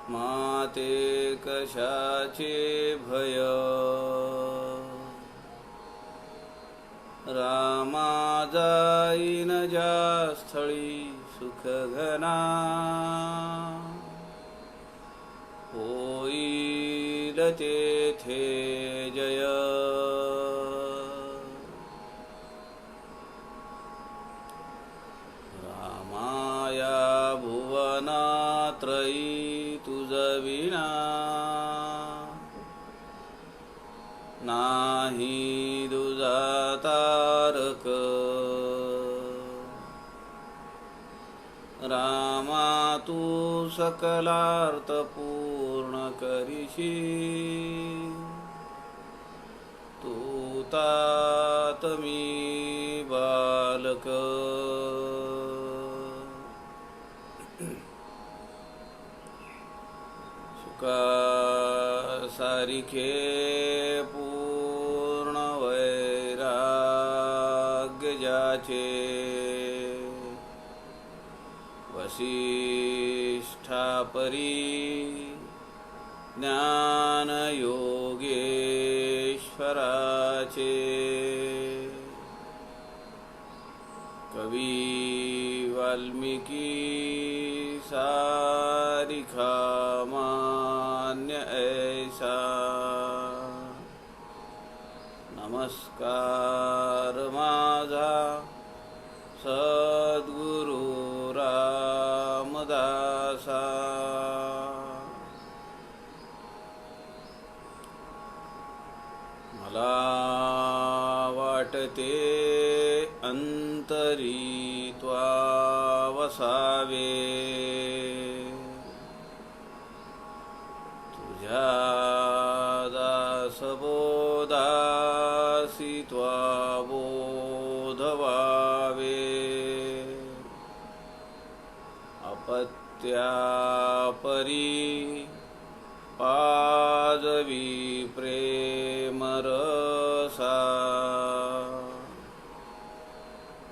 माता माते कशाचे भय रामा जाईन ज्या स्थळी सुख घना होईल तेथे जय रामाया भुवनात्रयी तुझ विना नाही दुजा तारक रामा तू सकलार्थ पूर्ण करिशी तू तात मी बालक सुका सारिखे पूर्ण वैराग्य ज्याचे वसिष्ठा परी ज्ञान योगेश्वराचे कवी वाल्मिकी सारिखा मान्य ऐसा नमस्कार माझा सद्गुरु रामदासा मला वाटते अंतरी त्वा वसावे तुझ्या दासबोधासी त्वा बोधवावे अपत्यापरी पाजवी प्रेमरसा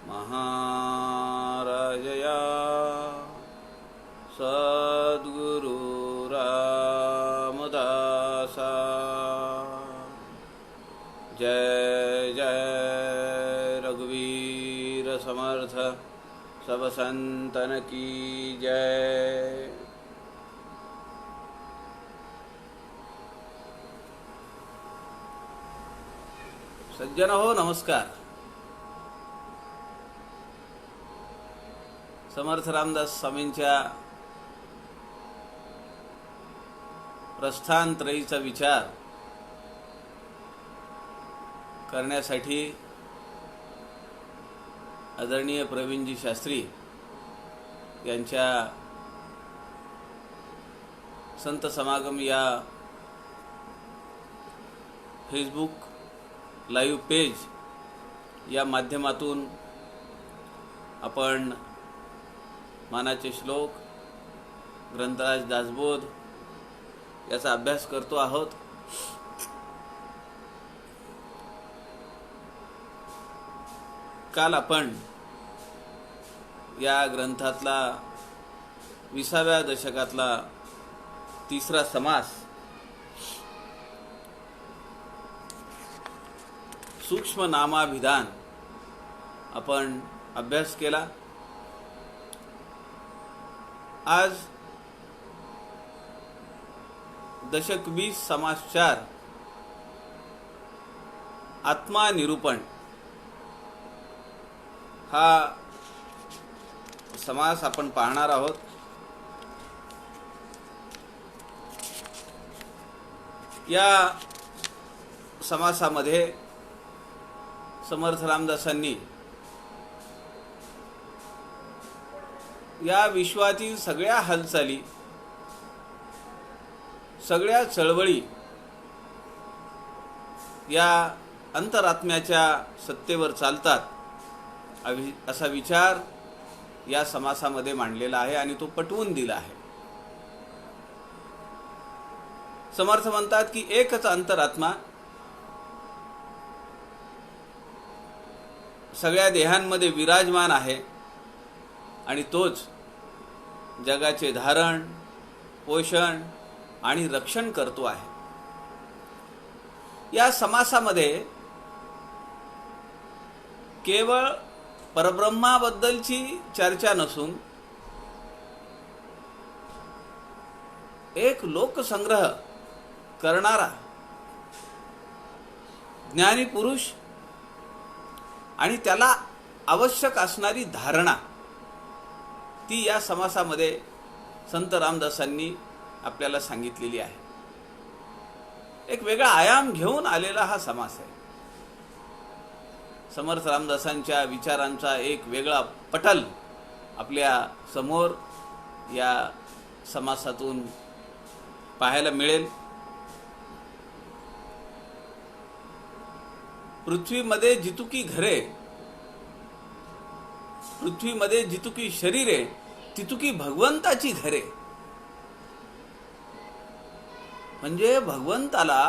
महाराजया सद्गुरु रामदासा जय जय रघुवीर समर्थ सब संतन की जय। सज्जन हो नमस्कार। समर्थ रामदास स्वामींच्या प्रस्थानत्रयीचा विचार करण्यासाठी आदरणीय प्रवीणजी शास्त्री यांच्या संत समागम या फेसबुक लाईव्ह पेज या माध्यमातून आपण मानाचे श्लोक ग्रंथराज दासबोध याचा अभ्यास करतो आहोत। काल आपण या ग्रंथातला 20व्या दशकातला तिसरा समास सूक्ष्म नामाभिधान आपण अभ्यास केला। आज दशक 20 समास 4 आत्मा निरूपण हा समास आपण पाहणार आहोत। या समासामध्ये समर्थ रामदासांनी या विश्वातील सगळ्या हालचाली सगळ्या चळवळी या अंतरात्म्याच्या सत्तेवर चालतात असा विचार या समासामध्ये मांडलेला आहे आणि तो पटवून दिला आहे। समर्थ म्हणतात की एकच अंतरात्मा सगळ्या देहांमध्ये विराजमान आहे आणि तोच जगाचे धारण, पोषण आणि रक्षण करतो आहे. या समासामध्ये केवळ परब्रह्माबद्दलची चर्चा नसून एक लोकसंग्रह करणारा ज्ञानी पुरुष आणि त्याला आवश्यक असणारी धारणा ती या समासामध्ये संत रामदासांनी आपल्याला सांगितलेली आहे. एक वेगळा आयाम घेऊन आलेला हा समास आहे. समर्थ रामदासांच्या विचारांचा एक वेगळा पटल आपल्या समोर या समासातून पाहायला मिळेल. पृथ्वीमध्ये जितुकी घरे, पृथ्वीमध्ये जितुकी शरीरे, तितुकी भगवंताची घरे. म्हणजे भगवंताला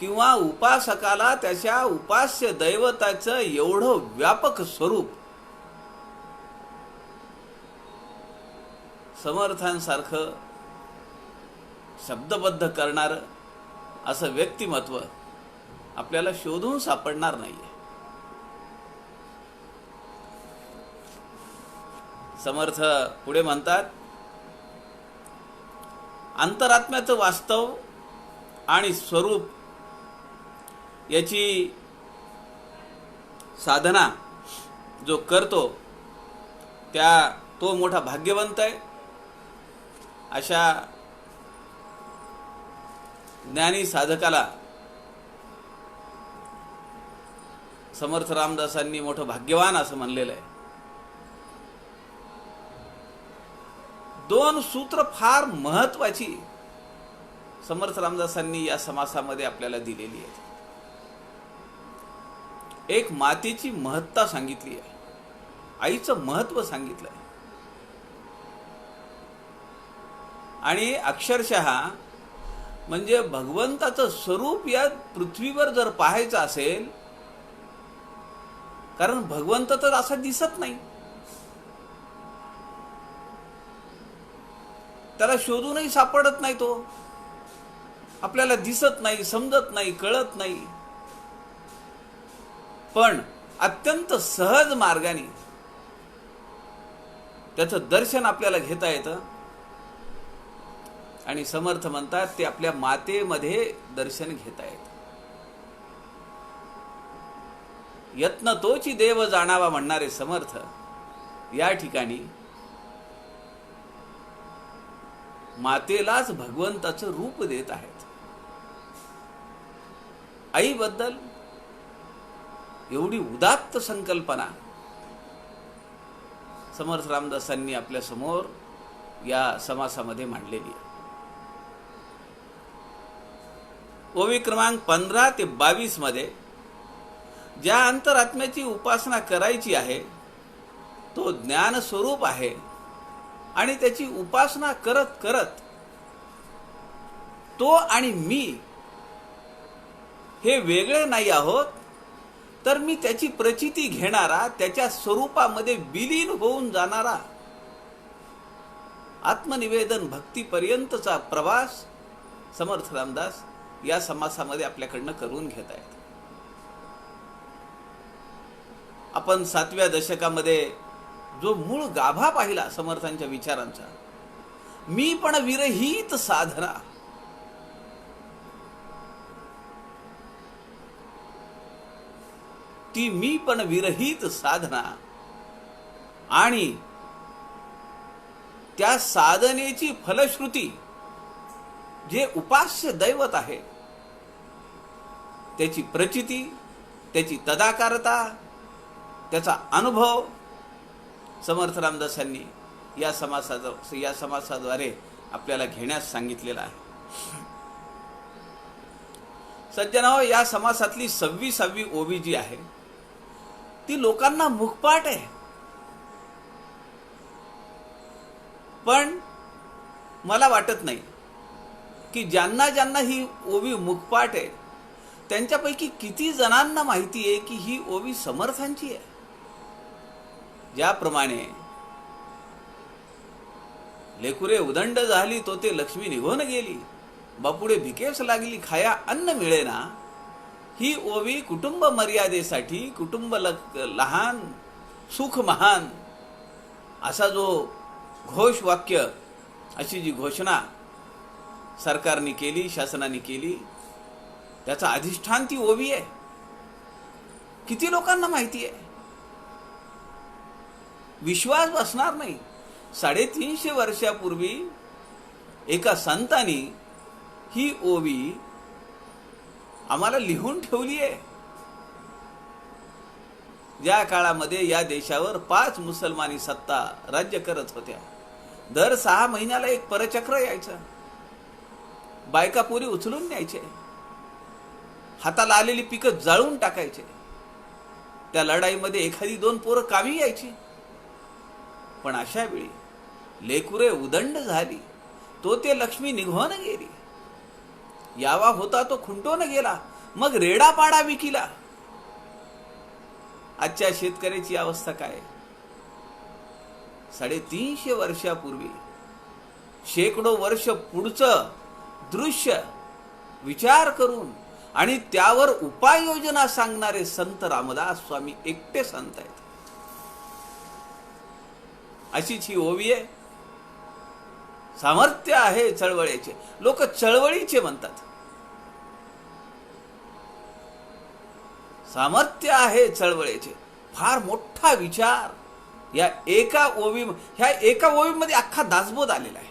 किंवा उपासकाला त्याच्या उपास्य दैवताचं एवढं व्यापक स्वरूप समर्थांसारखं शब्दबद्ध करणारं असं व्यक्तिमत्व आपल्याला शोधून सापडणार नाहीये. समर्थ पुढे म्हणतात, अंतरात्म्याचं वास्तव आणि स्वरूप याची साधना जो करतो तो मोठा भाग्यवंत आहे. अशा ज्ञानी साधकाला समर्थ रामदासांनी मोठं भाग्यवान असं म्हणलेलं आहे. दोन सूत्र फार महत्वाची समर्थ रामदासांनी या समासामध्ये आपल्याला दिलेली आहे. एक मातेची महत्ता सांगितली आहे, आईचं महत्व सांगितलं आहे. आणि अक्षरशः म्हणजे भगवंताचं स्वरूप या पृथ्वीवर जर पाहायचं असेल, कारण भगवंत तर असा दिसत नाही, त्याला शोधूनही सापडत नाही, तो आपल्याला दिसत नाही, समजत नाही, कळत नाही. पण अत्यंत सहज मार्गाने त्याचं दर्शन आपल्याला घेता येतं. आणि समर्थ म्हणतात ते आपल्या मातेमध्ये दर्शन घेता येतं. यत्न तोची देव जाणावा म्हणणारे समर्थ या ठिकाणी मातेलाच भगवंताचं रूप देत आहेत. आईबद्दल एवढी उदात्त संकल्पना समर्थ रामदासांनी आपल्या समोर या समासामध्ये मांडलेली आहे. ओवी क्रमांक 15 ते 22 मध्ये ज्या अंतरात्म्याची उपासना करायची आहे तो ज्ञान स्वरूप आहे आणि त्याची उपासना करत करत तो आणि मी हे वेगळे नाही आहोत, तर मी त्याची प्रचिती घेणारा, त्याच्या स्वरूपामध्ये विलीन होऊन जाणारा आत्मनिवेदन भक्तीपर्यंतचा प्रवास समर्थ रामदास या समासामध्ये आपल्याकडनं करून घेत आहेत. आपण 7व्या दशकामध्ये जो मूळ गाभा पाहिला समर्थांच्या विचारांचा, मी पण विरहित साधना, ती मी पण विरहित साधना आणि त्या साधनेची फलश्रुती जे उपास्य दैवत आहे त्याची प्रचिती, त्याची तदाकारता, त्याचा अनुभव समर्थ रामदासांनी या समासाद्वारे आपल्याला घेण्यास सांगितलेला आहे. सज्जनांनो, या समासातली 26वी ओवी जी आहे ती लोकांना मुखपाठ आहे. पण मला वाटत नाही की ज्यांना ज्यांना ही ओवी मुखपाठ आहे त्यांच्यापैकी किती जणांना माहिती आहे की ही ओवी समर्थांची आहे. ज्याप्रमाणे लेकुरे उदंड झाली तो ते लक्ष्मी निघून गेली, बापुडे भिकेस लागली खाया अन्न मिळेना, ही ओवी कुटुंब मर्यादेसाठी, कुटुंब लहान सुख महान असा जो घोष वाक्य, अशी जी घोषणा सरकारने केली, शासनाने केली, त्याचा अधिष्ठान ती ओवी आहे. किती लोकांना माहिती आहे? विश्वास बसणार नाही. 350 वर्षापूर्वी एका संतांनी ही ओवी आम्हाला लिहून ठेवली आहे. ज्या काळामध्ये या देशावर 5 मुसलमानी सत्ता राज्य करत होत्या, दर 6 महिन्याला एक परचक्र यायचं, बायका पोरी उचलून न्यायचे, हाताला आलेली पिकं जाळून टाकायचे, त्या लढाईमध्ये 1-2 पोरं कामी यायची. पण अशा वेळी लेकुरे उदंड झाली, तो ते लक्ष्मी निघून गेली, यावा होता तो खुंटून गेला, मग रेडापाडा विकिला. आजच्या शेतकऱ्याची अवस्था काय? 350 वर्षापूर्वी, शेकडो वर्ष पुढचं दृश्य विचार करून आणि त्यावर उपाययोजना सांगणारे संत रामदास स्वामी एकटे संत आहेत. अशीच ही ओवी आहे. सामर्थ्य आहे चळवळीचे. लोक चळवळीचे म्हणतात. सामर्थ्य आहे चळवळीचे. फार मोठा विचार या एका ओवी, ह्या एका ओवीमध्ये अख्खा दासबोध आलेला आहे.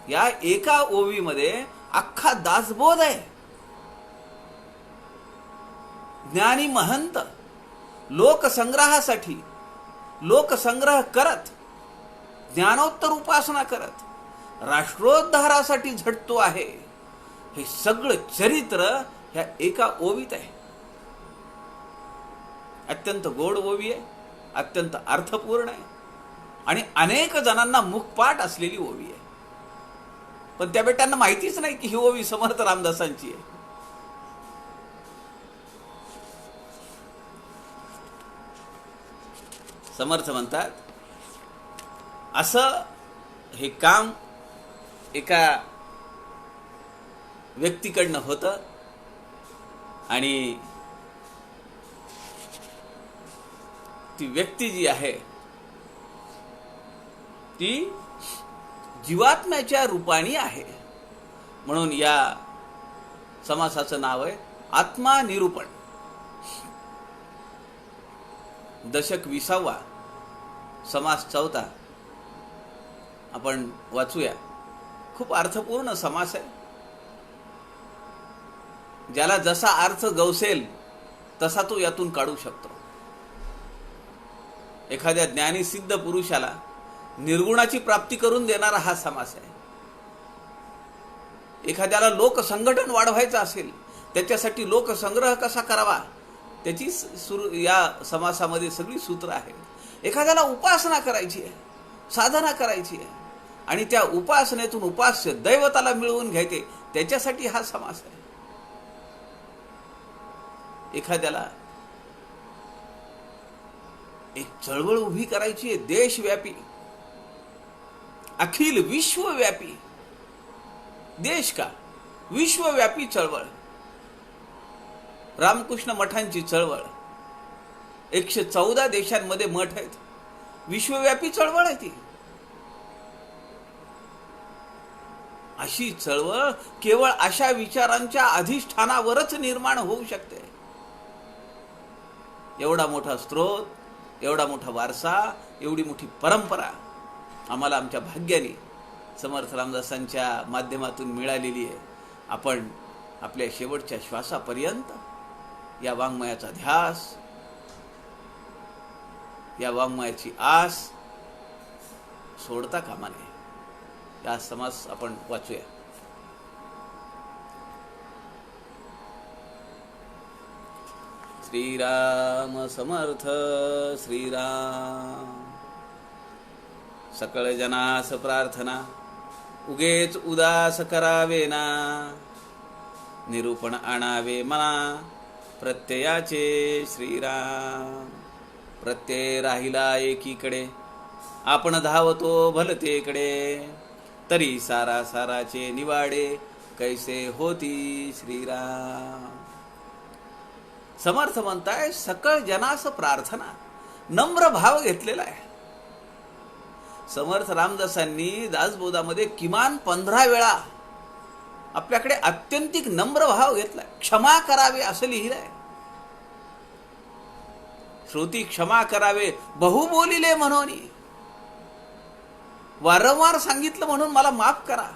या एका ओवीमध्ये अख्खा दासबोध आहे. ज्ञानी महंत लोकसंग्रहासाठी लोकसंग्रह करत, ज्ञानोत्तर उपासना करत, राष्ट्रोद्धारासाठी झटतो आहे. हे सगळं चरित्र ह्या एका ओवीत आहे. अत्यंत गोड ओवी आहे, अत्यंत अर्थपूर्ण आहे आणि अनेक जणांना मुखपाठ असलेली ओवी आहे. पण त्या बेटांना माहितीच नाही की ही ओवी समर्थ रामदासांची आहे. समर्थ म्हणतात, असं हे काम एका व्यक्तीकडनं होतं आणि ती व्यक्ती जी आहे ती जीवात्म्याच्या रूपाने आहे. म्हणून या समासाचं नाव आहे आत्मा निरूपण. दशक 20वा, समास 4 आपण वाचूया. खूप अर्थपूर्ण समास आहे. ज्याला जसा अर्थ गवसेल तसा तो यातून काढू शकतो. एखाद्या ज्ञानी सिद्ध पुरुषाला निर्गुणाची प्राप्ती करून देणारा हा समास आहे. एखाद्याला लोकसंघटन वाढवायचं असेल, त्याच्यासाठी लोकसंग्रह कसा करावा, त्याची या समासामध्ये सगळी सूत्र आहेत. एखाद्याला उपासना करायची आहे, साधना करायची आहे आणि त्या उपासनेतून उपास्य दैवताला मिळवून घ्यायचे, त्याच्यासाठी हा समास आहे. एखाद्याला एक चळवळ उभी करायची आहे, देशव्यापी, अखिल विश्वव्यापी, देश का विश्वव्यापी चळवळ, रामकृष्ण मठांची चळवळ. 114 देशांमध्ये मठ आहेत. विश्वव्यापी चळवळ आहे ती. अशी चळवळ केवळ अशा विचारांच्या अधिष्ठानावरच निर्माण होऊ शकते. एवढा मोठा स्रोत, एवढा मोठा वारसा, एवढी मोठी परंपरा आम्हाला आमच्या भाग्याने समर्थ रामदासांच्या माध्यमातून मिळालेली आहे. आपण आपल्या शेवटच्या श्वासापर्यंत या वाङ्मयाचा ध्यास, या वाङ्मयाची आस सोडता कामा नये. या समास आपण वाचूया. श्रीराम समर्थ श्रीराम. सकळ जनास प्रार्थना, उगेच उदास करावे ना, निरूपण आणावे मना, प्रत्ययाचे श्रीराम. प्रत्यय राहिला एकीकडे, आपण धावतो भलतेकडे. तरी सारा साराचे निवाडे, कैसे होती श्रीराम. समर्थ म्हणताय सकळ जनास प्रार्थना, नम्र भाव घेतलेला आहे. समर्थ रामदासांनी दासबोधामध्ये किमान 15 वेळा आपल्याकडे अत्यंतिक नम्र भाव घेतलाय. क्षमा करावे असं लिहिलंय. श्रुती क्षमा करावे बहु बोलिले म्हणून, वारंवार सांगितलं म्हणून मला माफ करा.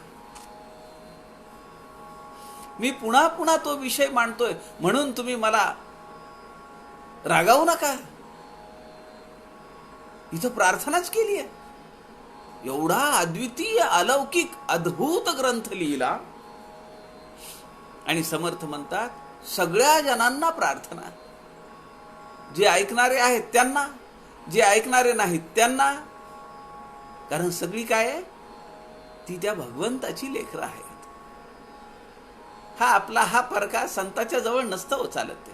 मी पुन्हा पुन्हा तो विषय मांडतोय म्हणून तुम्ही मला रागावू नका. इथं प्रार्थनाच केली आहे. एवढा अद्वितीय अलौकिक अद्भुत ग्रंथ लिहिला आणि समर्थ म्हणतात सगळ्या जनांना प्रार्थना. जे ऐकणारे आहेत त्यांना, जे ऐकणारे नाहीत त्यांना. कारण सगळी काय आहे ती त्या भगवंताची लेकरं आहेत. हा परका संताच्या जवळ नसतं हो चालत. ते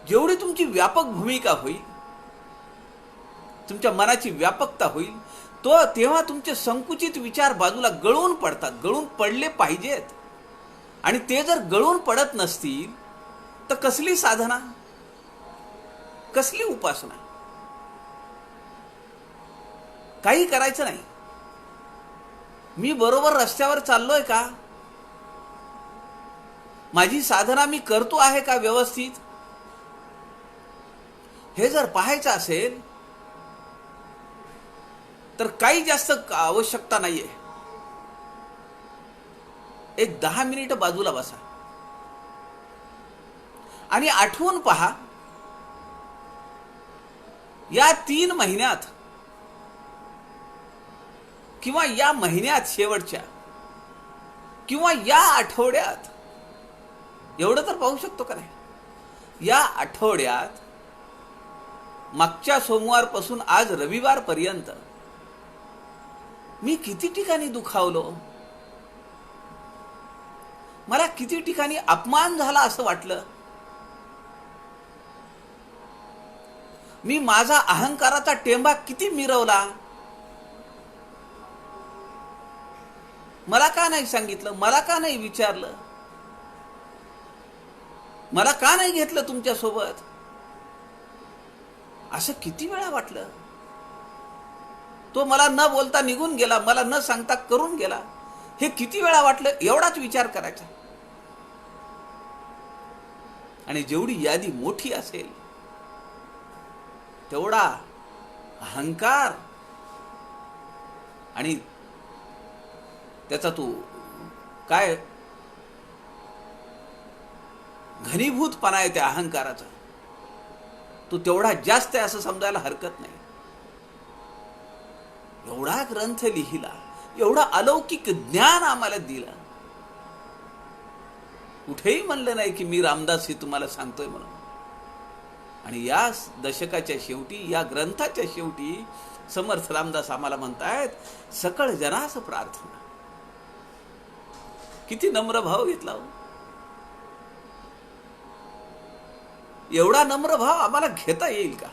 जेवढी तुमची व्यापक भूमिका होईल, तुमच्या मनाची व्यापकता होईल, तेव्हा तुमचे संकुचित विचार बाजूला गळून पडतात. गळून पडले पाहिजेत. आणि ते जर गळून पडत नसतील तर कसली साधना, कसली उपासना. काही करायचं नाही. मी बरोबर रस्त्यावर चाललोय का, माझी साधना मी करतो आहे का व्यवस्थित, हे जर पाहायचं असेल तर काही जास्त आवश्यकता नाहीये. एक 10 मिनिट बाजूला बसा आणि आठवून पहा, या 3 महिन्यात किंवा या महिन्यात शेवटच्या किंवा या आठवड्यात, एवढं तर पाहू शकतो का नाही, या आठवड्यात मागच्या सोमवारपासून आज रविवारपर्यंत मी किती ठिकाणी दुखावलो, मला किती ठिकाणी अपमान झाला असं वाटलं, मी माझा अहंकाराचा टेंबा किती मिरवला, मला का नाही सांगितलं, मला का नाही विचारलं, मला का नाही घेतलं तुमच्या सोबत, असं किती वेळा वाटलं. तो मला न बोलता निघून गेला, मला न सांगता करून गेला, हे किती वेळा वाटलं. एवढाच विचार करायचा. आणि जेवढी यादी मोठी असेल तेवढा अहंकार आणि त्याचा तो काय घनीभूतपणा आहे त्या अहंकाराचा, तो तेवढा जास्त आहे असं समजायला हरकत नाही. एवढा ग्रंथ लिहिला, एवढा अलौकिक ज्ञान आम्हाला दिलं. कुठेही म्हणलं नाही की मी रामदास हे तुम्हाला सांगतोय म्हणून. आणि या दशकाच्या शेवटी, या ग्रंथाच्या शेवटी समर्थ रामदास आम्हाला म्हणतायत सकळ जनास प्रार्थना. किती नम्र भाव घेतला हो. एवढा नम्र भाव आम्हाला घेता येईल का?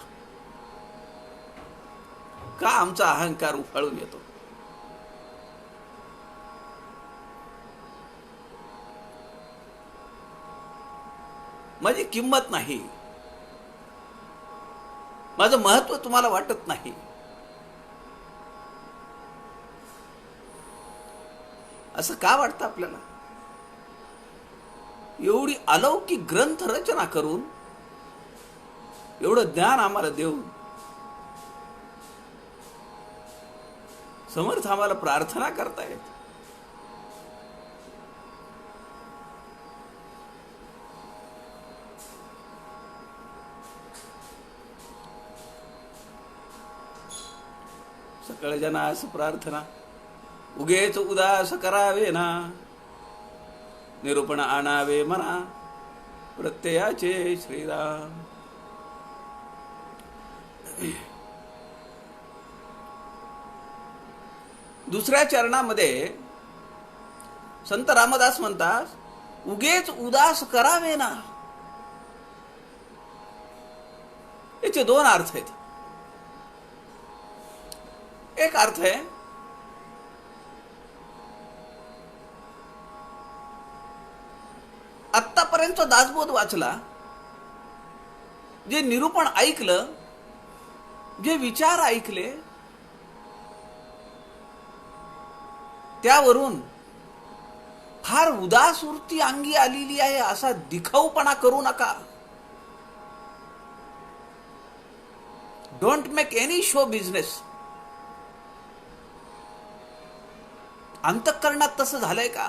का आमचा अहंकार उफाळून येतो? माझी किंमत नाही, माझं महत्व तुम्हाला वाटत नाही. असं का वाटतं आपल्याला? एवढी अलौकिक ग्रंथ रचना करून, एवढं ज्ञान आम्हाला देऊन समर्थ आम्हाला प्रार्थना करतायत. सकळ जनास प्रार्थना, उगेच उदास करावे ना, निरूपण आणावे मना, प्रत्ययाचे श्रीराम. दुसऱ्या चरणामध्ये संत रामदास म्हणतात उगेच उदास करावे ना. याचे दोन अर्थ आहेत. एक अर्थ आहे आत्तापर्यंत दासबोध वाचला, जे निरूपण ऐकलं, जे विचार ऐकले, त्यावरून फार उदास वृत्ती अंगी आलेली आहे असा दिखाऊपणा करू नका. Don't make any show business. अंतःकरणात तसं झालंय का?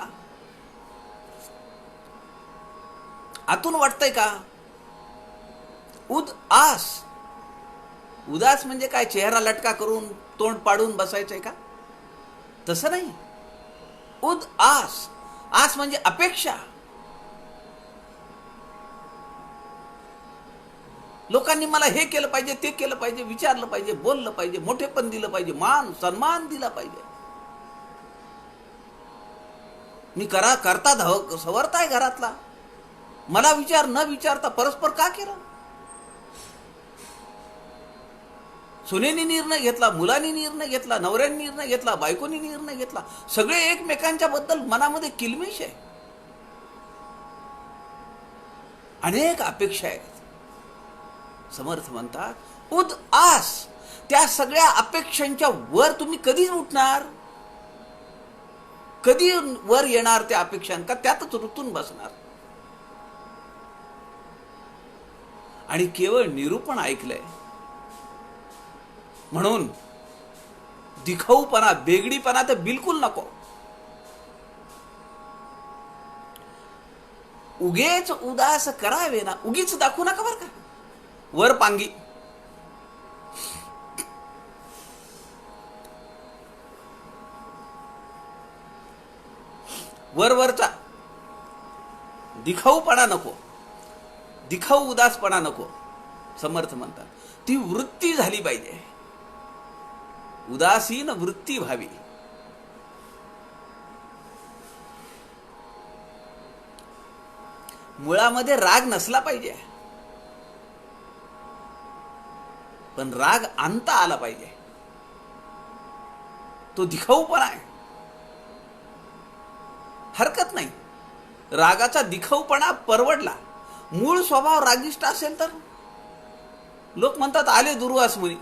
आतून वाटतंय का? उदास. उदास म्हणजे काय? चेहरा लटका करून तोंड पाडून बसायचंय का? तसं नाही. उदास. आस म्हणजे अपेक्षा. लोकांनी मला हे केलं पाहिजे, ते केलं पाहिजे, विचारलं पाहिजे, बोललं पाहिजे, मोठेपण दिलं पाहिजे, मान सन्मान दिला पाहिजे. मी करता सवरताय घरातला, मला न विचारता परस्पर का केलं? सुनेनी निर्णय घेतला, मुलांनी निर्णय घेतला, नवऱ्यांनी निर्णय घेतला, बायकोनी निर्णय घेतला. सगळे एकमेकांच्या बद्दल मनामध्ये किलमिश आहे, अनेक अपेक्षा आहेत. समर्थ म्हणतात उदास. त्या सगळ्या अपेक्षांच्या वर तुम्ही कधी उठणार? कधी वर येणार त्या अपेक्षांका? त्यातच रुतून बसणार. आणि केवळ निरूपण ऐकलंय म्हणून दिखाऊपणा, बेगडीपणा तर बिलकुल नको. उगेच उदास करावे ना, उगीच दाखवू नका बरं का. वर पांगी. वरवरचा दिखाऊपणा नको, दिखाऊ उदासपणा नको. समर्थ म्हणतात ती वृत्ती झाली पाहिजे, उदासीन वृत्ती व्हावी. मुळामध्ये राग नसला पाहिजे, पण राग आणता आला पाहिजे. तो दिखाऊपणा आहे, हरकत नाही. रागाचा दिखाऊपणा परवडला. मूळ स्वभाव रागिष्ट असेल तर लोक म्हणतात आले दुर्वास मुनी,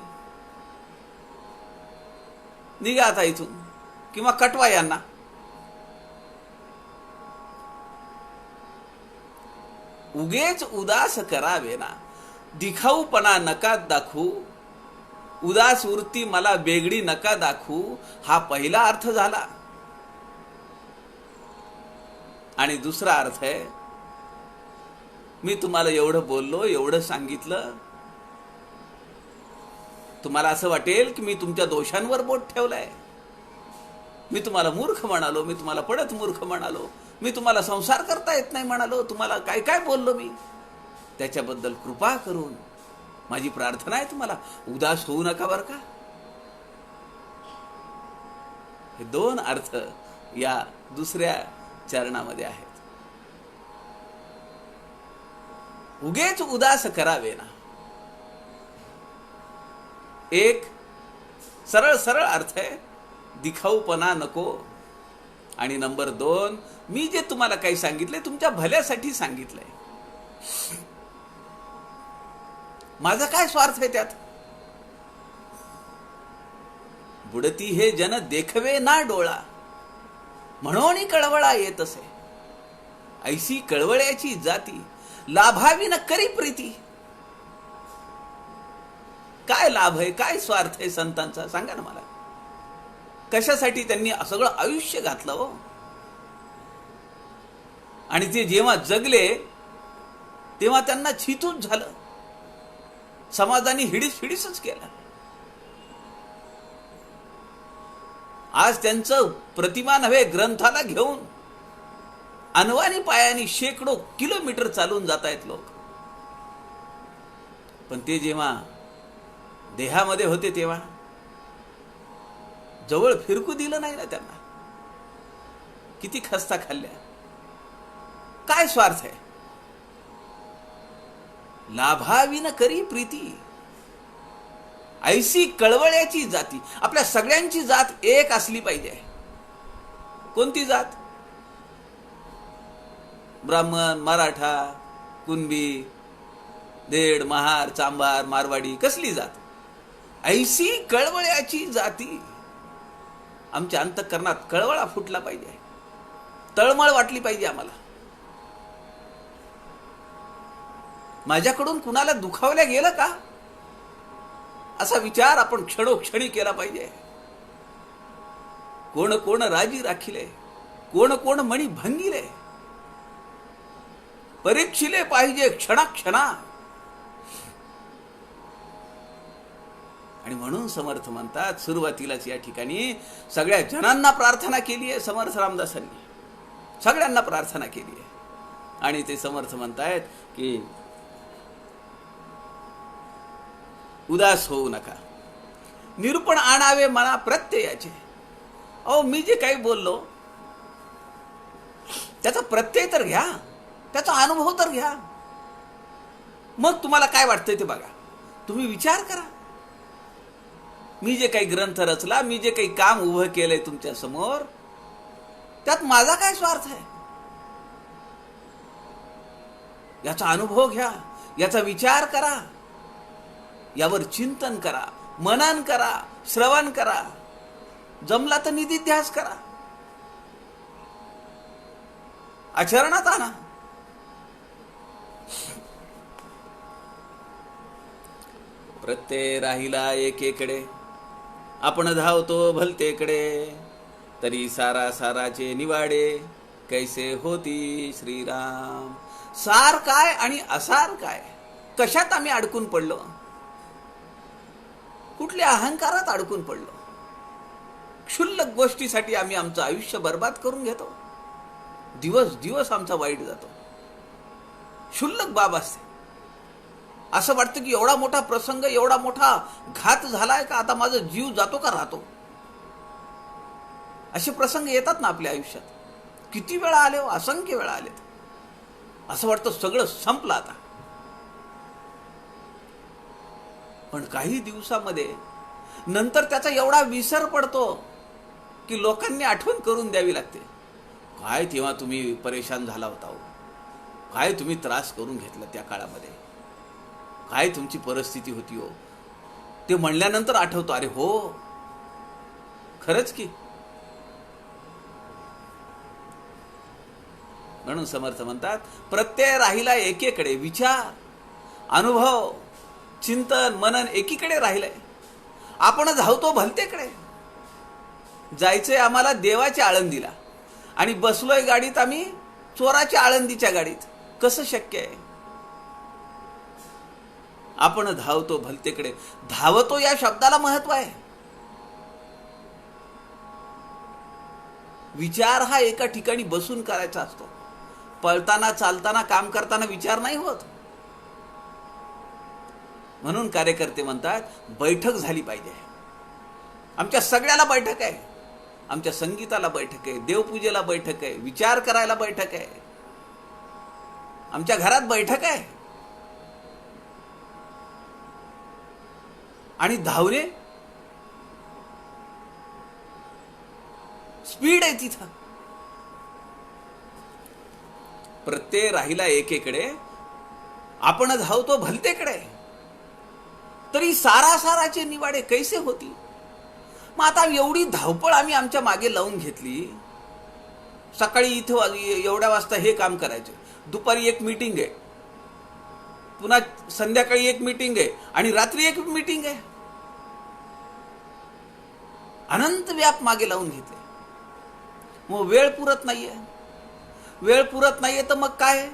निघा आता इथून, किंवा कटवा यांना. उगेच उदास करावे ना, दिखाऊपणा नका दाखवू, उदास वृत्ती मला बेगडी नका दाखवू. हा पहिला अर्थ झाला. आणि दुसरा अर्थ आहे, मी तुम्हाला एवढं बोललो, एवढं सांगितलं, तुम्हाला असं वाटेल की मी तुमच्या दोषांवर बोट ठेवलंय. मी तुम्हाला मूर्ख म्हणालो, मी तुम्हाला पडत मूर्ख म्हणालो, मी तुम्हाला संसार करता येत नाही म्हणालो, तुम्हाला काय काय बोललो मी. त्याच्याबद्दल कृपा करून माझी प्रार्थना आहे, तुम्हाला उदास होऊ नका बरं का. हे दोन अर्थ या दुसऱ्या चरणामध्ये आहेत. उगेच उदास करावे ना, एक सरळ सरळ अर्थ आहे, दिखाऊपणा नको. आणि नंबर 2, मी जे तुम्हाला काही सांगितलंय तुमच्या भल्यासाठी सांगितलंय. माझा काय स्वार्थ आहे त्यात? बुडती हे जन देखवे ना डोळा, म्हणून कळवळा येत असे. ऐशी कळवळ्याची जाती, लाभावी न करी प्रीती. काय लाभ आहे, काय स्वार्थ आहे संतांचा? सांगा ना मला. कशासाठी त्यांनी सगळं आयुष्य घातलं हो? आणि ते जेव्हा जगले तेव्हा त्यांना छितूच झालं, समाजाने हिडीसच केला. आज त्यांचं प्रतिमा नव्हे, ग्रंथाला घेऊन अनवाणी पायानी शेकडो किलोमीटर चालून जात आहेत लोक. पण ते जेव्हा देहामध्ये होते तेव्हा जवळ फिरकू दिलं नाही ना त्यांना. किती खस्ता खाल्ल्या. काय स्वार्थ आहे? लाभावी न करी प्रीती. ऐसी कळवळ्याची जाती. आपल्या सगळ्यांची जात एक असली पाहिजे. कोणती जात? ब्राह्मण, मराठा, कुणबी, धेड, महार, चांभार, मारवाडी, कसली जात? ऐसी कळवळ्याची जाती. आमच्या अंतःकरणात कळवळा फुटला पाहिजे, तळमळ वाटली पाहिजे आम्हाला. माझ्याकडून कुणाला दुखावल्या गेलं का, असा विचार आपण क्षणोक्षणी केला पाहिजे. कोण कोण राजी राखिले, कोण कोण मणी भंगिले, परीक्षिले पाहिजे क्षणाक्षणा. आणि म्हणून समर्थ म्हणतात, सुरुवातीलाच या ठिकाणी सगळ्या जनांना प्रार्थना केली आहे समर्थ रामदासांनी, सगळ्यांना प्रार्थना केली आहे. आणि ते समर्थ म्हणतायत की उदास होऊ नका, निरूपण आणावे मना प्रत्ययाचे. अहो, मी जे काही बोललो त्याचा प्रत्यय तर घ्या, त्याचा अनुभव तर घ्या. मग तुम्हाला काय वाटतंय ते बघा, तुम्ही विचार करा. मी जे काही ग्रंथ रचला, मी जे काही काम उभं केलंय तुमच्या समोर, त्यात माझा काय स्वार्थ आहे, याचा अनुभव घ्या, याचा विचार करा, यावर चिंतन करा, मनन करा, श्रवण करा, जमला तर निधिध्यास करा, आचरणात आणा. प्रत्यय राहिला एकेकडे, आपण धावतो भलतेकडे, तरी सारा साराचे निवाडे, कैसे होती श्रीराम. सार काय आणि असार काय, कशात आम्ही अडकून पडलो, कुठल्या अहंकारात अडकून पडलो. क्षुल्लक गोष्टीसाठी आम्ही आमचं आयुष्य बर्बाद करून घेतो, दिवस दिवस आमचा वाईट जातो. क्षुल्लक बाब असते. असं वाटतं की एवढा मोठा प्रसंग, एवढा मोठा घात झालाय का, आता माझा जीव जातो का राहतो. असे प्रसंग येतात ना आपल्या आयुष्यात. किती वेळा आले हो, असंख्य वेळा आलेत. असं वाटतं सगळं संपलं आता. पण काही दिवसामध्ये नंतर त्याचा एवढा विसर पडतो की लोकांनी आठवण करून द्यावी लागते. काय तेव्हा तुम्ही परेशान झाला होता हो, काय तुम्ही त्रास करून घेतला त्या काळामध्ये, काय तुमची परिस्थिती होती हो. ते म्हणल्यानंतर आठवतो, अरे हो खरंच की. म्हणून समर्थ म्हणतात, प्रत्यय राहिला एकेकडे, विचार, अनुभव, चिंतन, मनन एकीकडे राहिलंय. आपण धावतो भलतेकडे. जायचंय आम्हाला देवाच्या आळंदीला आणि बसलोय गाडीत आम्ही चोराच्या आळंदीच्या गाडीत. कसं शक्य आहे. आपण धावतो भलतेकडे. धावतो या शब्दाला महत्व आहे. विचार हा एका ठिकाणी बसून करायचा असतो. पळताना, चालताना, काम करताना विचार नाही होत. म्हणून कार्यकर्ते म्हणतात, बैठक झाली पाहिजे. आमच्या सगळ्याला बैठक आहे. आमच्या संगीताला बैठक आहे, देवपूजेला बैठक आहे, विचार करायला बैठक आहे, आमच्या घरात बैठक आहे. आणि धावणे स्पीड आहे तिथं. प्रत्यय राहिला एकेकडे, आपण धावतो भलतेकडे, तरी सारा साराचे निवाडे कैसे होती. मग आता एवढी धावपळ आम्ही आमच्या मागे लावून घेतली. सकाळी इथं एवढ्या वाजता हे काम करायचं, दुपारी एक मीटिंग आहे, पुन्हा संध्याकाळी एक मीटिंग आहे आणि रात्री एक मीटिंग आहे. अनंत व्याप मागे लावून घेतले. मग वेळ पुरत नाहीये. वेळ पुरत नाहीये तर मग काय,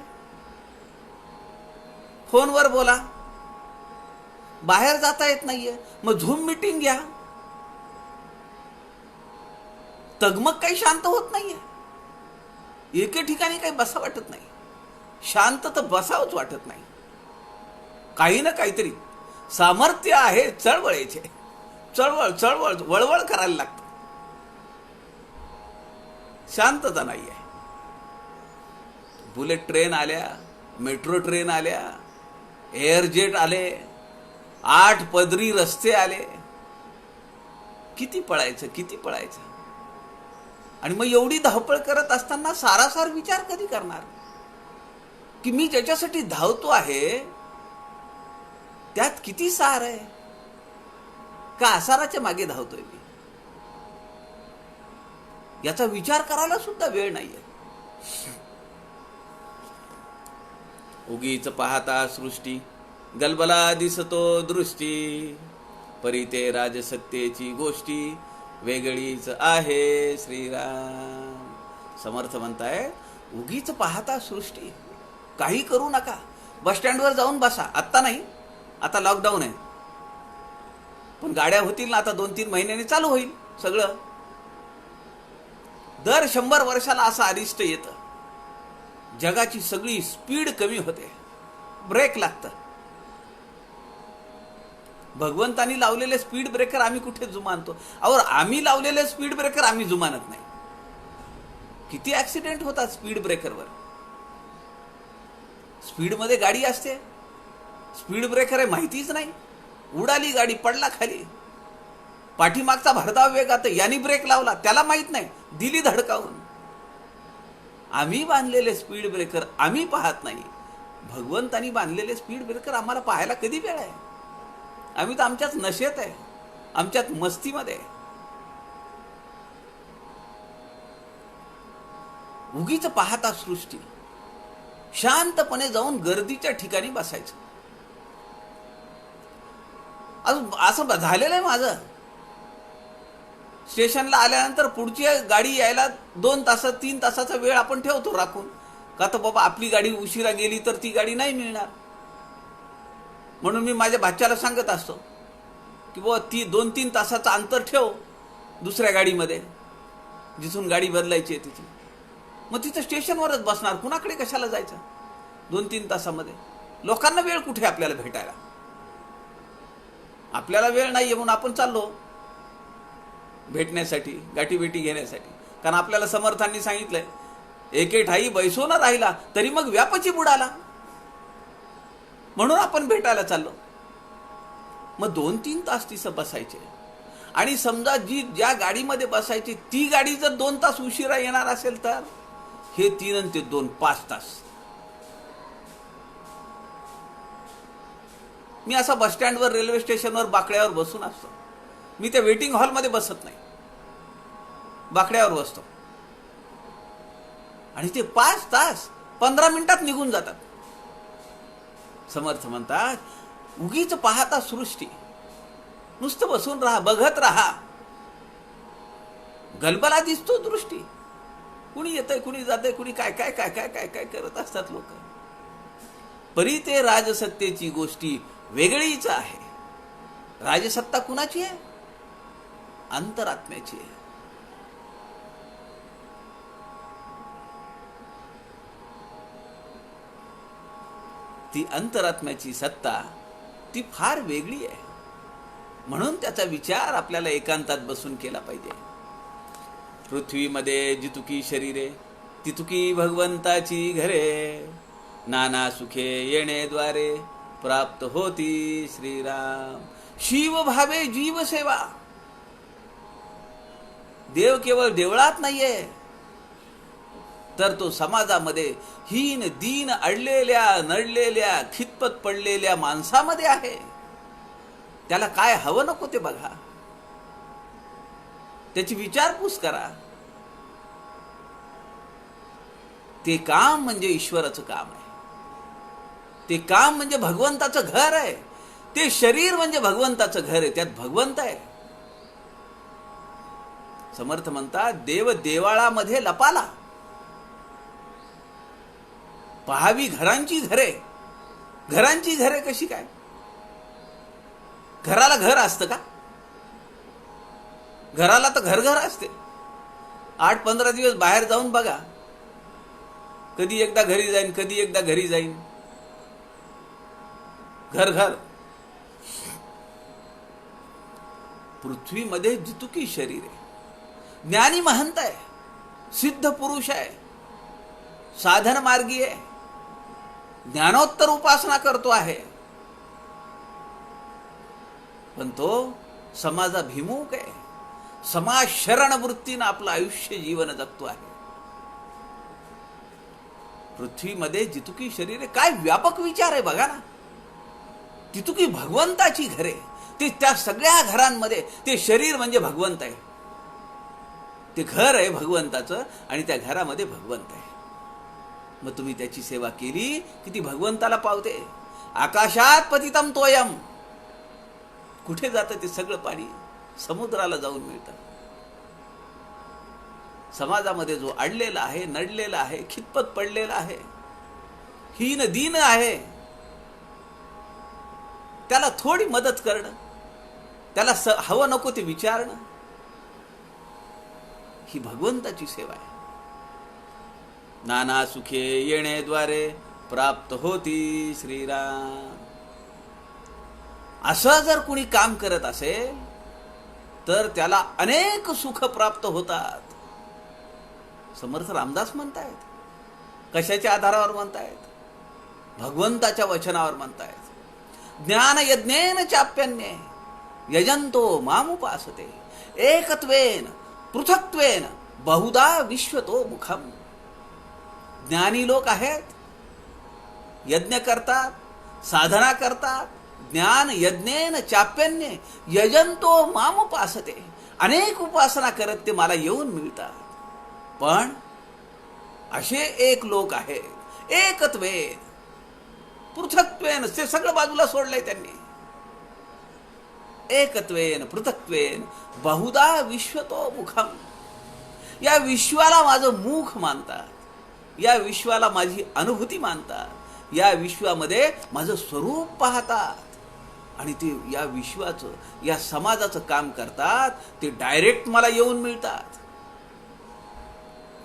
फोनवर बोला, बाहेर जाता येत नाहीये, मग झूम मीटिंग घ्या. तगमग काही शांत होत नाहीये. एके ठिकाणी काही बसा वाटत नाही. शांत तर बसावंच वाटत नाही. काही ना काहीतरी सामर्थ्य आहे चळवळीचे. चळवळ चळवळ वळवळ करायला लागतं. शांतता नाही आहे. बुलेट ट्रेन आल्या, मेट्रो ट्रेन आल्या, एअर जेट आले, 8 पदरी रस्ते आले. किती पळायचं, किती पळायचं. आणि मग एवढी धावपळ करत असताना सारासार विचार कधी करणार की मी ज्याच्यासाठी धावतो आहे त्यात किती सार आहे, का आसाराच्या मागे धावतोय मी, याचा विचार करायला सुद्धा वेळ नाहीये. उगीच पाहता सृष्टी गलबला दिसतो दृष्टी, परी ते राजसत्तेची गोष्टी वेगळीच आहे. श्रीराम समर्थ म्हणताय, उगीच पाहता सृष्टी, काही करू नका. बस स्टँडवर जाऊन बसा. आत्ता नाही, आता लॉकडाऊन आहे, पण गाड्या होतील ना आता 2-3 महिन्यांनी चालू होईल सगळं. दर 100 वर्षाला असं अरिष्ट येतं. जगाची सगळी स्पीड कमी होते, ब्रेक लागतं. भगवंतानी लावलेले स्पीड ब्रेकर आम्ही कुठे जुमानतो. और आम्ही लावलेले स्पीड ब्रेकर आम्ही जुमानत नाही. किती ऍक्सिडेंट होतात स्पीड ब्रेकरवर. स्पीडमध्ये गाडी असते, स्पीड ब्रेकर आहे माहितीच नाही, उडाली गाडी, पडला खाली. पाठीमागचा भरधाव वेग आता यांनी ब्रेक लावला, त्याला माहित नाही, दिली धडकावून. आम्ही बांधलेले स्पीड ब्रेकर आम्ही पाहत नाही. भगवंतानी बांधलेले स्पीड ब्रेकर आम्हाला पाहायला कधी वेळ आहे. आम्ही तर आमच्याच नशेत आहे, आमच्यात मस्तीमध्ये. उगीच पाहता सृष्टी, शांतपणे जाऊन गर्दीच्या ठिकाणी बसायचं. असं झालेलं आहे माझं. स्टेशनला आल्यानंतर पुढची गाडी यायला 2 तास 3 तासाचा वेळ आपण ठेवतो राखून, का तर बाबा आपली गाडी उशिरा गेली तर ती गाडी नाही मिळणार. म्हणून मी माझ्या भाच्याला सांगत असतो की बाबा ती 2-3 तासाचं अंतर ठेव दुसऱ्या गाडीमध्ये, जिथून गाडी बदलायची आहे तिची. मग तिथं स्टेशनवरच बसणार, कुणाकडे कशाला जायचं 2-3 तासामध्ये. लोकांना वेळ कुठे आपल्याला भेटायला. आपल्याला वेळ नाहीये म्हणून आपण चाललो भेटण्यासाठी, गाठीभेटी घेण्यासाठी. कारण आपल्याला समर्थांनी सांगितलंय, एके ठाई बैसो न राहिला तरी मग व्यापची बुडाला. म्हणून आपण भेटायला चाललो. मग 2-3 तास तिथं बसायचे. आणि समजा ज्या गाडीमध्ये बसायची ती गाडी जर 2 तास उशिरा येणार असेल तर हे 3 आणि ते 2 5 तास. मी असा बस स्टँडवर, रेल्वे स्टेशनवर बाकड्यावर बसून असतो. मी त्या वेटिंग हॉलमध्ये बसत नाही, बाकड्यावर बसतो. आणि ते 5 तास 15 मिनिटात निघून जातात. समर्थ म्हणतात, उगीच पाहता सृष्टी, नुसतं बसून राहा, बघत राहा. गलबला दिसतो दृष्टी. कुणी येतंय, कुणी जातंय, कुणी काय काय काय काय काय काय करत असतात लोक. परी ते राजसत्तेची गोष्टी वेगळीच आहे. राजसत्ता कुणाची आहे? अंतरात्म्याची आहे. ती अंतरात्म्याची सत्ता ती फार वेगळी आहे. म्हणून त्याचा विचार आपल्याला एकांतात बसून केला पाहिजे. पृथ्वीमध्ये जितुकी शरीरे तितुकी भगवंताची घरे, नाना सुखे येणेद्वारे प्राप्त होती श्रीराम. शिव भावे जीव सेवा. देव केवळ देवळात नाहीये, तर तो समाजामध्ये हीन दीन अडलेल्या नडलेल्या खितपत पडलेल्या माणसामध्ये आहे. त्याला काय हवं नको ते बघा, त्याची विचारपूस करा. ते काम म्हणजे ईश्वराचं काम आहे. ते काम म्हणजे भगवंताचं घर आहे. ते शरीर म्हणजे भगवंताचं घर आहे, त्यात भगवंत आहे. समर्थ म्हणतात, देव देवाळामध्ये लपाला. पहावी घरांची घरे. घरांची घरे कशी काय? घराला घर असतं का? घराला तर घर असते. 8-15 दिवस बाहेर जाऊन बघा, कधी एकदा घरी जाईन, कधी एकदा घरी जाईन. घर घर. पृथ्वीमध्ये जितुकी शरीर आहे. ज्ञानी महंत आहे, सिद्ध पुरुष आहे, साधन मार्गी आहे, ज्ञानोत्तर उपासना करतो आहे. पण तो समाजाभिमुख आहे. समाज शरण वृत्तीनं आपलं आयुष्य जीवन जगतो आहे. पृथ्वीमध्ये जितुकी शरीरे, काय व्यापक विचार आहे बघा ना. तितुकी भगवंताची घरे, ते त्या सगळ्या घरांमध्ये ते शरीर म्हणजे भगवंत आहे. ते घर आहे भगवंताचं आणि त्या घरामध्ये भगवंत आहे. मग तुम्ही त्याची सेवा केली की ती भगवंताला पावते. आकाशात पतितम तोयम, कुठे जातं ते सगळं पाणी? समुद्राला जाऊन मिळतं. समाजामध्ये जो अडलेला आहे, नडलेला आहे, खितपत पडलेला आहे, हीन दीन आहे, त्याला थोडी मदत करणं, त्याला हवं नको ते विचारणं, ही भगवंताची सेवा आहे. नाना सुखे येण्याद्वारे प्राप्त होती श्रीराम. असं जर कुणी काम करत असेल तर त्याला अनेक सुख प्राप्त होतात. समर्थ रामदास म्हणतायत. कशाच्या आधारावर म्हणतायत? भगवंताच्या वचनावर म्हणतायत. ज्ञान यज्ञेन चाप्यन्ये यजंतो मामुपासते एकत्वेन पृथक्त्वेन बहुधा विश्वतो मुखम. ज्ञानी लोक आहेत, यज्ञ करतात, साधना करतात. ज्ञान यज्ञेन चाप्यन्ये यजंतो मामुपासते, अनेक उपासना करत ते मला येऊन मिळतात. पण असे एक लोक आहेत, एकत्वेन पृथक्त्वेन, ते सगळं बाजूला सोडलंय त्यांनी. एकत्वेन पृथक्त्वेन बहुधा विश्वतो मुखम. या विश्वाला माझं मुख मानतात, या विश्वाला माझी अनुभूती मानतात, या विश्वामध्ये माझं स्वरूप पाहतात आणि ते या विश्वाचं, या समाजाचं काम करतात. ते डायरेक्ट मला येऊन मिळतात.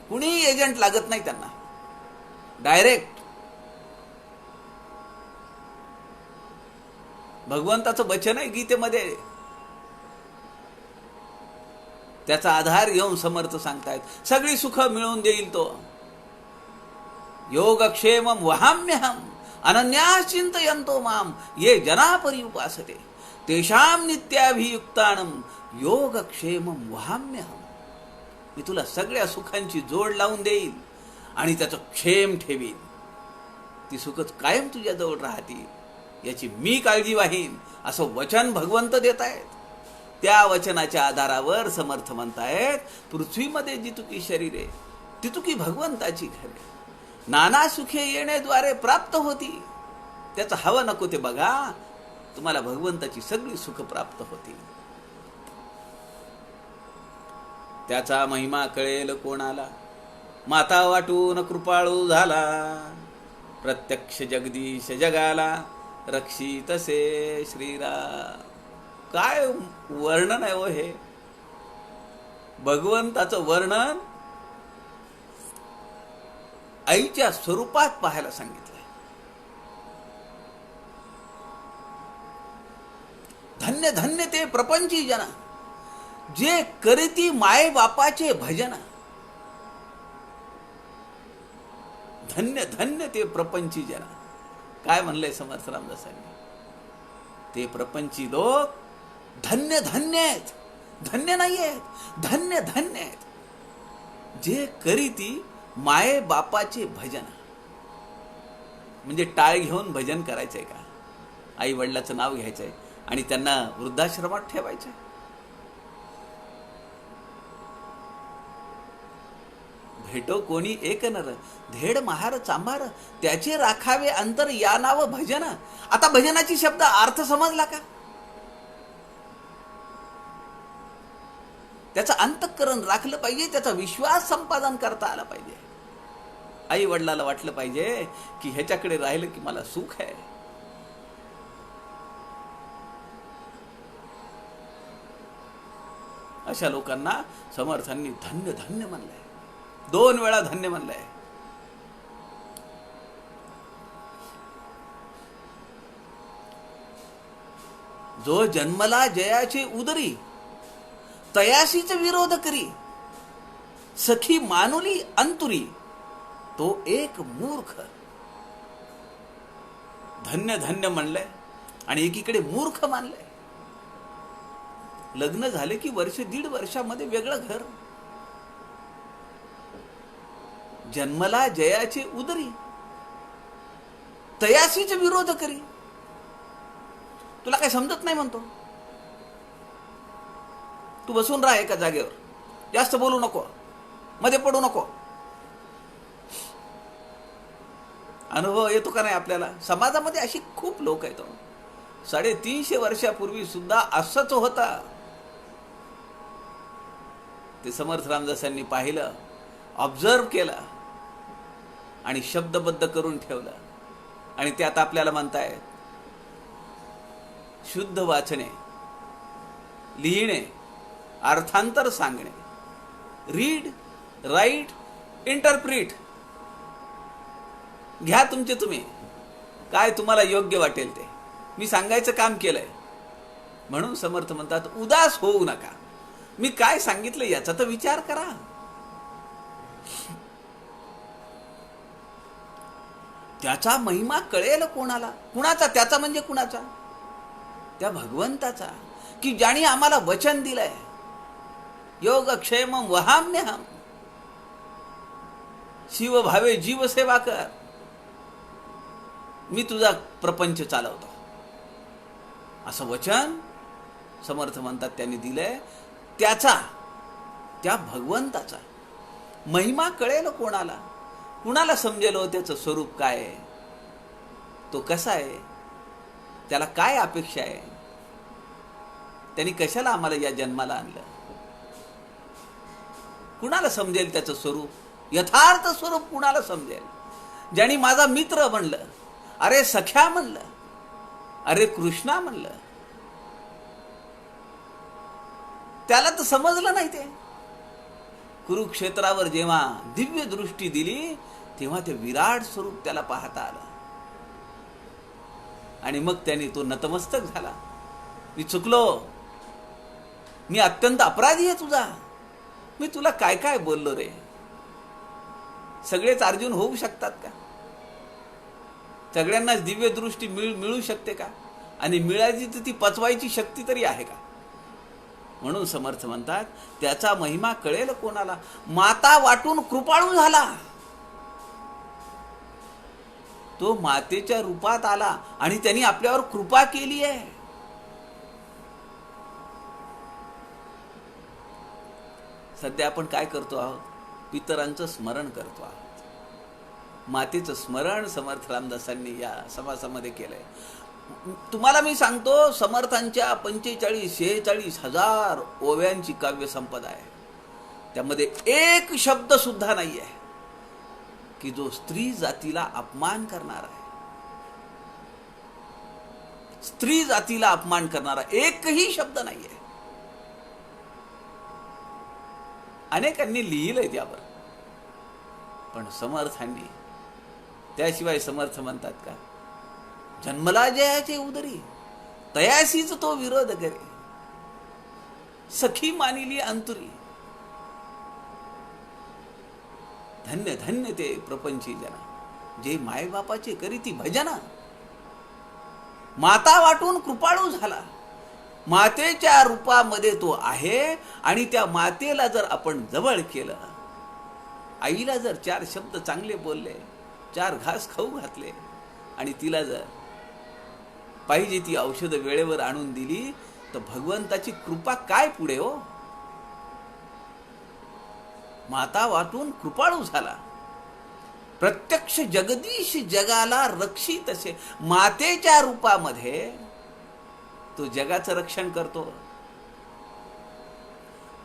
कुणी एजंट लागत नाही त्यांना, डायरेक्ट. भगवंताचं वचन आहे गीतेमध्ये, त्याचा आधार घेऊन समर्थ सांगतायत सगळी सुख मिळवून देईल तो. योगक्षेमं वहाम्यहम अनन्याश्चिंतयन्तो माम ये जना पर्युपासते तेषां नित्याभियुक्तानं योगक्षेमं वहाम्यहम. मी तुला सगळ्या सुखांची जोड लावून देईल आणि त्याचं क्षेम ठेवीन. ती सुख कायम तुझ्या जवळ राहतील याची मी काळजी वाहीन, असं वचन भगवंत देत आहेत. त्या वचनाच्या आधारावर समर्थ म्हणतायत पृथ्वीमध्ये जितुकी शरीरे तितुकी भगवंताची घरे. नाना सुखे येण्याद्वारे प्राप्त होती. त्याचं हवं नको ते बघा, तुम्हाला भगवंताची सगळी सुख प्राप्त होती. त्याचा महिमा कळेल कोणाला, माता वाटून कृपाळू झाला. प्रत्यक्ष जगदीश जगाला रक्षितसे श्रीराम. काय वर्णन आहे हो हे, भगवंताचं वर्णन आईच्या स्वरूपात पाहायला सांगितलंय. धन्य धन्य ते प्रपंची जन जे करीती माय बापाचे भजन. धन्य धन्य ते प्रपंची जन. काय म्हणलंय समर्थ रामदासांनी? ते प्रपंची लोक धन्य धन्य आहेत, धन्य नाही आहेत, धन्य धन्य आहेत, जे करीती माये बापाचे भजन. म्हणजे टाळ घेऊन भजन करायचंय का? आई वडिलाचं नाव घ्यायचंय आणि त्यांना वृद्धाश्रमात ठेवायचंय? भेटो कोणी एक नर धेड महार चांभार त्याचे राखावे अंतर या नाव भजन. आता भजनाची शब्द अर्थ समजला का? त्याचं अंतःकरण राखलं पाहिजे, त्याचा विश्वास संपादन करता आला पाहिजे. आई वडिलाला वाटलं पाहिजे की ह्याच्याकडे राहिलं की मला सुख आहे. अशा लोकांना समर्थांनी धन्य धन्य म्हणलंय, 2 वेळा धन्य म्हणलंय. जो जन्मला जयाचे उदरी तयासीच विरोध करी सखी मानुली अंतुरी तो एक मूर्ख. धन्य धन्य म्हणलंय आणि एकीकडे मूर्ख मानलंय. लग्न झाले की वर्ष दीड वर्षामध्ये वेगळं घर. जन्मला जयाचे उदरी, तयासीच विरोध करी. तुला काही समजत नाही म्हणतो. तू बसून राहा एका जागेवर, जास्त बोलू नको, मध्ये पडू नको. अनुभव येतो का नाही आपल्याला? समाजामध्ये अशी खूप लोक आहेत. 350 वर्षापूर्वी सुद्धा असंच होता. ते समर्थ रामदासांनी पाहिलं, ऑब्झर्व केलं आणि शब्दबद्ध करून ठेवलं. आणि त्यात आपल्याला म्हणतायत शुद्ध वाचणे, लिहिणे, अर्थांतर सांगणे, रीड, राईट, इंटरप्रिट. घ्या तुमचे तुम्ही, काय तुम्हाला योग्य वाटेल ते. मी सांगायचं काम केलंय. म्हणून समर्थ म्हणतात उदास होऊ नका. मी काय सांगितलं याचा तर विचार करा. त्याचा महिमा कळेल कोणाला. कुणाचा? त्याचा म्हणजे कुणाचा? त्या भगवंताचा, की ज्याने आम्हाला वचन दिलंय, योगक्षेमं वहाम्यहम्, शिव भावे जीव सेवा कर, मी तुझा प्रपंच चालवतो, असं वचन समर्थ म्हणतात त्यांनी दिलंय. त्याचा, त्या भगवंताचा महिमा कळेल कोणाला. कुणाला समजेल त्याचं स्वरूप काय आहे, तो कसा आहे, त्याला काय अपेक्षा आहे, त्यांनी कशाला आम्हाला या जन्माला आणलं. कुणाला समजेल त्याचं स्वरूप, यथार्थ स्वरूप कुणाला समजेल? ज्याने माझा मित्र म्हणलं, अरे सख्या म्हणलं, अरे कृष्णा म्हणलं, त्याला तर समजलं नाही. ते कुरुक्षेत्रावर जेव्हा दिव्य दृष्टी दिली तेव्हा ते विराट स्वरूप त्याला पाहता आलं. आणि मग त्याने तो नतमस्तक झाला. मी चुकलो, मी अत्यंत अपराधी आहे तुझा, मी तुला काय काय बोललो रे. सगळेच अर्जुन होऊ शकतात का? सगळ्यांनाच दिव्य दृष्टी मिळू शकते का? आणि मिळाली तर ती पचवायची शक्ती तरी आहे का? म्हणून समर्थ म्हणतात त्याचा महिमा कळेल कोणाला. माता वाटून कृपाळू झाला, तो मातेच्या रूपात आला आणि त्यांनी आपल्यावर कृपा केली आहे. सध्या आपण काय करतो आहोत? पितरांचं स्मरण करतो आहोत. मातेचं स्मरण समर्थ रामदासांनी या समासामध्ये केलंय. तुम्हाला मी सांगतो, समर्थांच्या 45-46 हजार ओव्यांची काव्य संपदा आहे. त्यामध्ये एक शब्द सुद्धा नाही आहे की जो स्त्री जातीला अपमान करणारा आहे. स्त्री जातीला अपमान करणारा एकही शब्द नाही आहे. अनेकांनी लिहिलंय त्यावर, पण समर्थांनी, त्याशिवाय समर्थ म्हणतात का, जन्मला जयाचे उदरी, तयासीच तो विरोध करे, सखी मानिली अंतुरी. धन्य धन्य ते प्रपंची जना, जे मायबापाचे करीती भजना. माता वाटून कृपाळू झाला, मातेच्या रूपामध्ये तो आहे. आणि त्या मातेला जर आपण जवळ केलं, आईला जर 4 शब्द चांगले बोलले, 4 घास खाऊ घातले, आणि तिला जर पाहिजे ती औषध वेळेवर आणून दिली, तर भगवंताची कृपा काय पुढे हो. माता वाटून कृपाळू झाला, प्रत्यक्ष जगदीश जगाला रक्षित असे. मातेच्या रूपामध्ये तो जगाचं रक्षण करतो.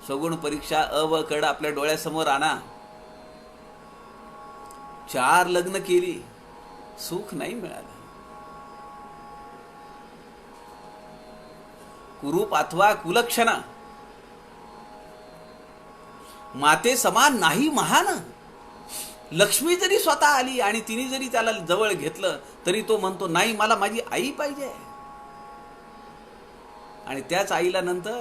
सगुण परीक्षा अ व कड आपल्या डोळ्यासमोर आणा. 4 लग्न केली, सुख नाही मिळालं. कुरूप अथवा कुलक्षण, माते समान नाही महान. लक्ष्मी जरी स्वतः आली आणि तिने जरी त्याला जवळ घेतलं तरी तो म्हणतो नाही, मला माझी आई पाहिजे. आणि त्याच आईला नंतर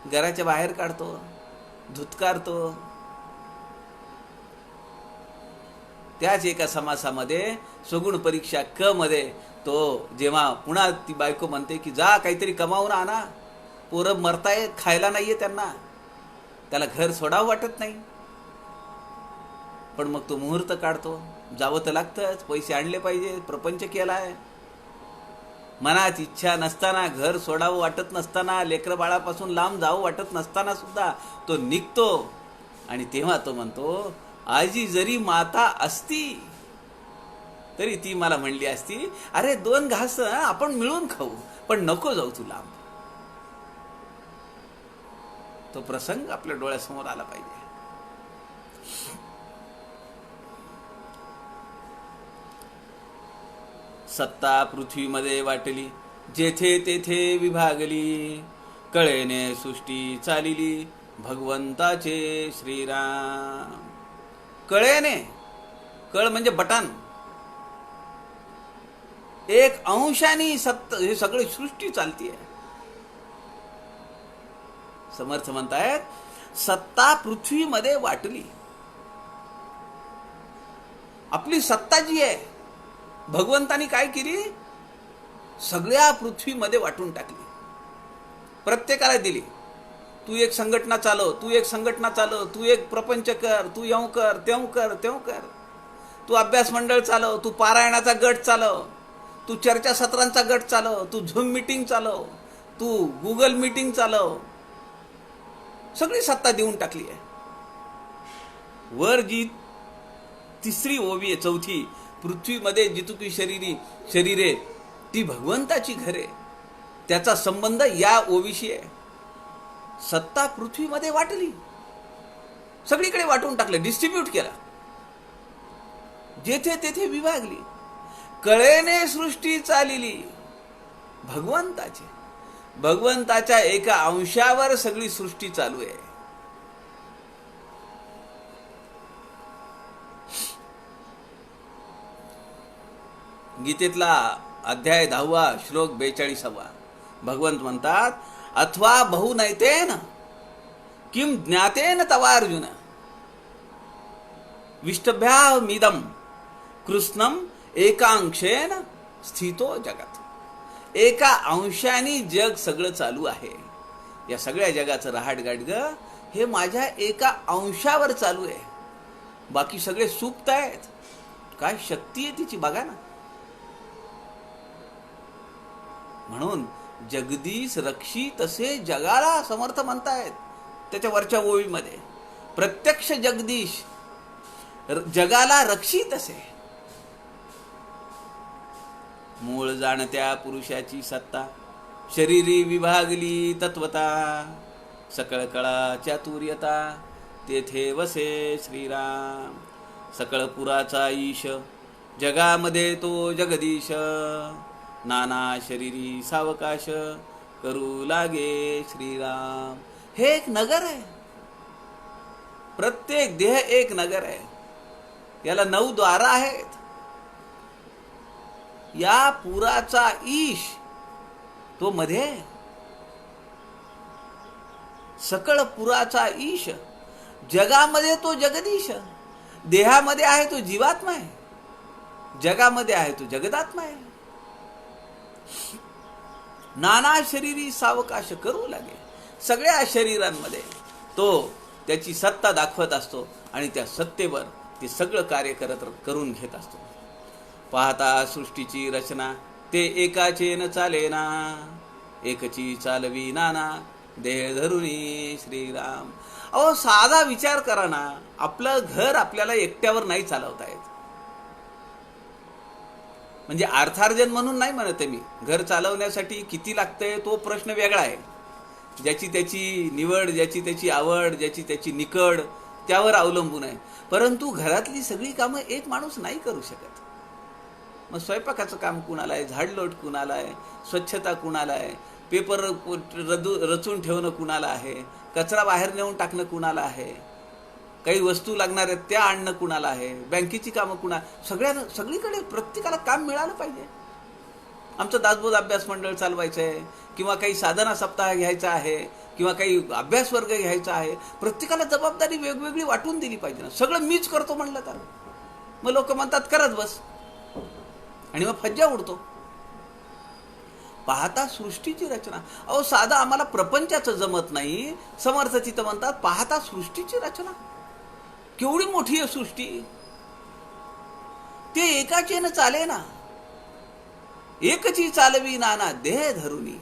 घराच्या बाहेर काढतो, धुतकारतो. त्याच एका समासामध्ये सगुण परीक्षा क मध्ये तो जेव्हा पुन्हा ती बायको म्हणते की जा काहीतरी कमावून आणा, पोरं मरतायत, खायला नाहीये त्यांना, त्याला घर सोडावं वाटत नाही, पण मग तो मुहूर्त काढतो. जावं तर लागतंच, पैसे आणले पाहिजे, प्रपंच केलाय. मनात इच्छा नसताना, घर सोडावं वाटत नसताना, लेकरं बाळापासून लांब जावं वाटत नसताना सुद्धा तो निघतो. आणि तेव्हा तो म्हणतो, आजी जरी माता असती तरी ती मला म्हणली असती, अरे 2 घास आपण मिळून खाऊ, पण नको जाऊ तू लांब. तो प्रसंग आपल्या डोळ्यासमोर आला पाहिजे. सत्ता पृथ्वीमध्ये वाटली, जेथे तेथे विभागली, कळेने सृष्टी चालिली, भगवंताचे श्रीराम. कळेने, कळ म्हणजे बटन, 1 अंशाने हे सगळी सृष्टी चालतीये. समर्थ म्हणतायत, सत्ता पृथ्वीमध्ये वाटली. आपली सत्ता जी आहे भगवंतानी काय केली, सगळ्या पृथ्वीमध्ये वाटून टाकली, प्रत्येकाला दिली. तू एक संघटना चालव, तू एक संघटना चालव, तू एक प्रपंच कर, तू येऊ कर, तेऊ कर, तेऊ कर. तू अभ्यास मंडळ चालव, तू पारायणाचा गट चालव, तू चर्चासत्रांचा गट चालव, तू झूम मीटिंग चालव, तू गुगल मीटिंग चालव. सगळी सत्ता देऊन टाकली आहे. वर जी 3री ओवी आहे, 4थी, पृथ्वीमध्ये जितुकी शरीरे ती भगवंताची घरे, त्याचा संबंध या ओवीशी आहे. सत्ता पृथ्वीमध्ये वाटली, सगळीकडे वाटून टाकलं, डिस्ट्रीब्यूट केला, जेथे तेथे विभागली. कळेने सृष्टी चालिली, भगवंताची, भगवंताच्या एका अंशावर सगळी सृष्टी चालू आहे. गीतेतला अध्याय 10 श्लोक 42. भगवंत म्हणतात, अथवा बहुनैतेन किम ज्ञातेन तवार्जुन विष्टभ्यामिदम कृष्णम एकांशेन स्थितो जगत. एका अंशाने जग सगळं चालू आहे. या सगळ्या जगाचं रहाटगाडग हे माझ्या एका अंशावर चालू आहे. बाकी सगळे सुप्त आहेत. काय शक्ती आहे तिची बघा ना. म्हणून जगदीश रक्षी तसे जगाला समर्थ म्हणतायत त्याच्या वरच्या ओळीमध्ये. प्रत्यक्ष जगदीश जगाला रक्षी तसे. मूळ जाणत्या पुरुषाची सत्ता शरीरी विभागली तत्वता. सकळ कळा चातुर्यता तेथे वसे श्रीराम. सकळ पुराचा ईश जगामध्ये तो जगदीश. नाना शरीरी सावकाश करू लागे श्रीराम. हे एक नगर आहे. प्रत्येक देह एक नगर आहे. याला 9 द्वार आहेत. या पुराचा ईश तो मध्ये. सकळ पुराचा ईश जगामध्ये तो जगदीश. देहामध्ये आहे तो जीवात्मा आहे. जगामध्ये आहे तो जगदात्मा आहे. नाना शरीरी सावकाश करू लागे. सगळ्या शरीरांमध्ये तो त्याची सत्ता दाखवत असतो आणि त्या सत्तेवर ते सगळं कार्य करून घेत असतो. पाहता सृष्टीची रचना ते एकाचे न चालेना. एकची चालवी नाना देह धरुनी श्रीराम. अहो साधा विचार करा ना. आपलं घर आपल्याला एकट्यावर नाही चालवता येत. म्हणजे अर्थार्जन म्हणून नाही म्हणत मी. घर चालवण्यासाठी किती लागतंय तो प्रश्न वेगळा आहे. ज्याची त्याची निवड, ज्याची त्याची आवड, ज्याची त्याची निकड त्यावर अवलंबून आहे. परंतु घरातली सगळी कामं एक माणूस नाही करू शकत. मग स्वयंपाकाचं काम कुणाला आहे, झाडलोट कुणाला आहे, स्वच्छता कुणाला आहे, पेपर रचून ठेवणं कुणाला आहे, कचरा बाहेर नेऊन टाकणं कुणाला आहे, काही वस्तू लागणार आहेत त्या आणणं कुणाला आहे, बँकेची कामं सगळीकडे प्रत्येकाला काम मिळालं पाहिजे. आमचं दासबोध अभ्यास मंडळ चालवायचं आहे किंवा काही साधना सप्ताह घ्यायचा आहे किंवा काही अभ्यास वर्ग घ्यायचा आहे. प्रत्येकाला जबाबदारी वेगवेगळी वाटून दिली पाहिजे ना. सगळं मीच करतो म्हणलं तर मग लोक म्हणतात करत बस आणि मग फज्जा उडतो. पाहता सृष्टीची रचना. अहो साधा आम्हाला प्रपंचाचं जमत नाही. समर्थ तिथं म्हणतात पाहता सृष्टीची रचना. केवढी मोठी आहे सृष्टी. ते एकाचेन चाले ना. एकची चालवी नाना देह धरुनी.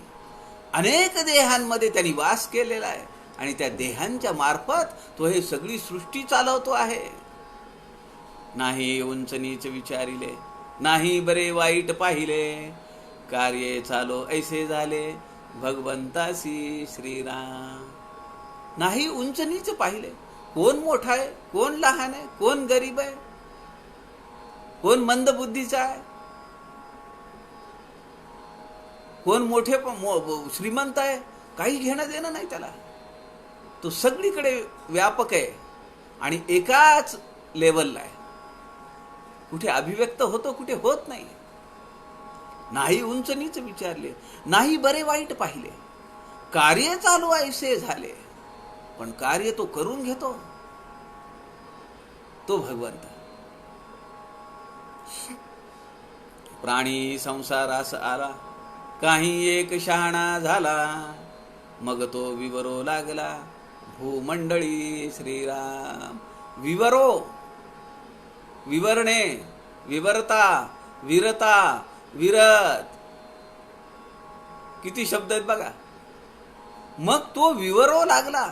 अनेक देहांमध्ये त्यांनी वास केलेला आहे आणि त्या देहांच्या मार्फत तो हे सगळी सृष्टी चालवतो आहे. नाही उंच नीच विचारिले, नाही बरे वाईट पाहिले, कार्ये चालो ऐसे झाले भगवंतासी श्रीराम. नाही उंच नीच पाहिले. कोण मोठा आहे, कोण लहान आहे, कोण गरीब आहे, कोण मंद बुद्धीचा आहे, कोण मोठे श्रीमंत आहे, काही घेणं देणं नाही त्याला. तो सगळीकडे व्यापक आहे आणि एकाच लेवलला आहे. कुठे अभिव्यक्त होतो, कुठे होत नाही. नाही उंच नीच विचारले, नाही बरे वाईट पाहिले, कार्य चालू ऐसे झाले. पण कार्य तो करून घेतो तो भगवंत. प्राणी संसारास आला, काही एक शहाणा झाला, मग तो विवरो लागला भूमंडळी श्रीराम. विवरो, विवरणे, विवरता, विरता, विरत, किती शब्द आहेत बघा. मग तो विवरो लागला.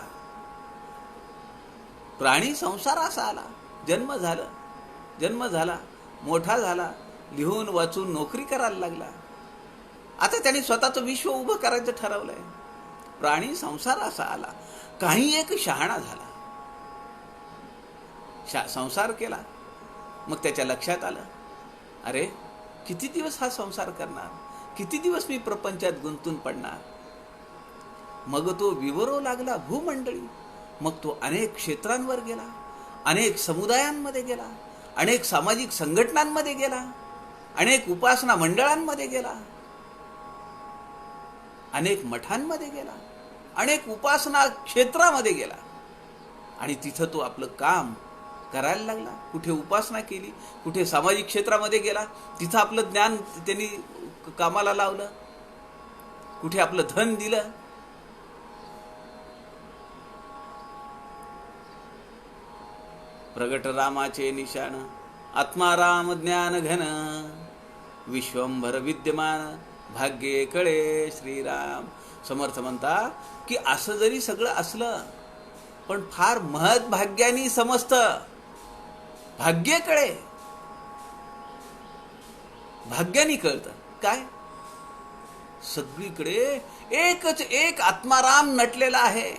प्राणी संसारास आला, जन्म झाला, मोठा झाला, लिहून वाचून नोकरी करायला लागला. आता त्याने स्वतःचं विश्व उभं करायचं ठरवलंय. प्राणी संसारास आला, काही एक शहाणा झाला, संसार केला. मग त्याच्या लक्षात आलं, अरे किती दिवस हा संसार करणार, किती दिवस मी प्रपंचात गुंतून पडणार. मग तो विवरो लागला भूमंडळी. मग तो अनेक क्षेत्रांवर गेला, अनेक समुदायांमध्ये गेला, अनेक सामाजिक संघटनांमध्ये गेला, अनेक उपासना मंडळांमध्ये गेला, अनेक मठांमध्ये गेला, अनेक उपासना क्षेत्रामध्ये गेला आणि तिथं तो आपलं काम करायला लागला. कुठे उपासना केली, कुठे सामाजिक क्षेत्रामध्ये गेला, तिथं आपलं ज्ञान त्यांनी कामाला लावलं, कुठे आपलं धन दिलं. प्रगट रामाचे निशाण, आत्माराम ज्ञान घन, विश्वंभर विद्यमान, भाग्ये कळे श्रीराम. समर्थ म्हणता की असं जरी सगळं असलं पण फार महत् भाग्यानी समजतं. भाग्य कळे, भाग्यानी कळतं. काय? सगळीकडे एकच एक आत्माराम नटलेला आहे.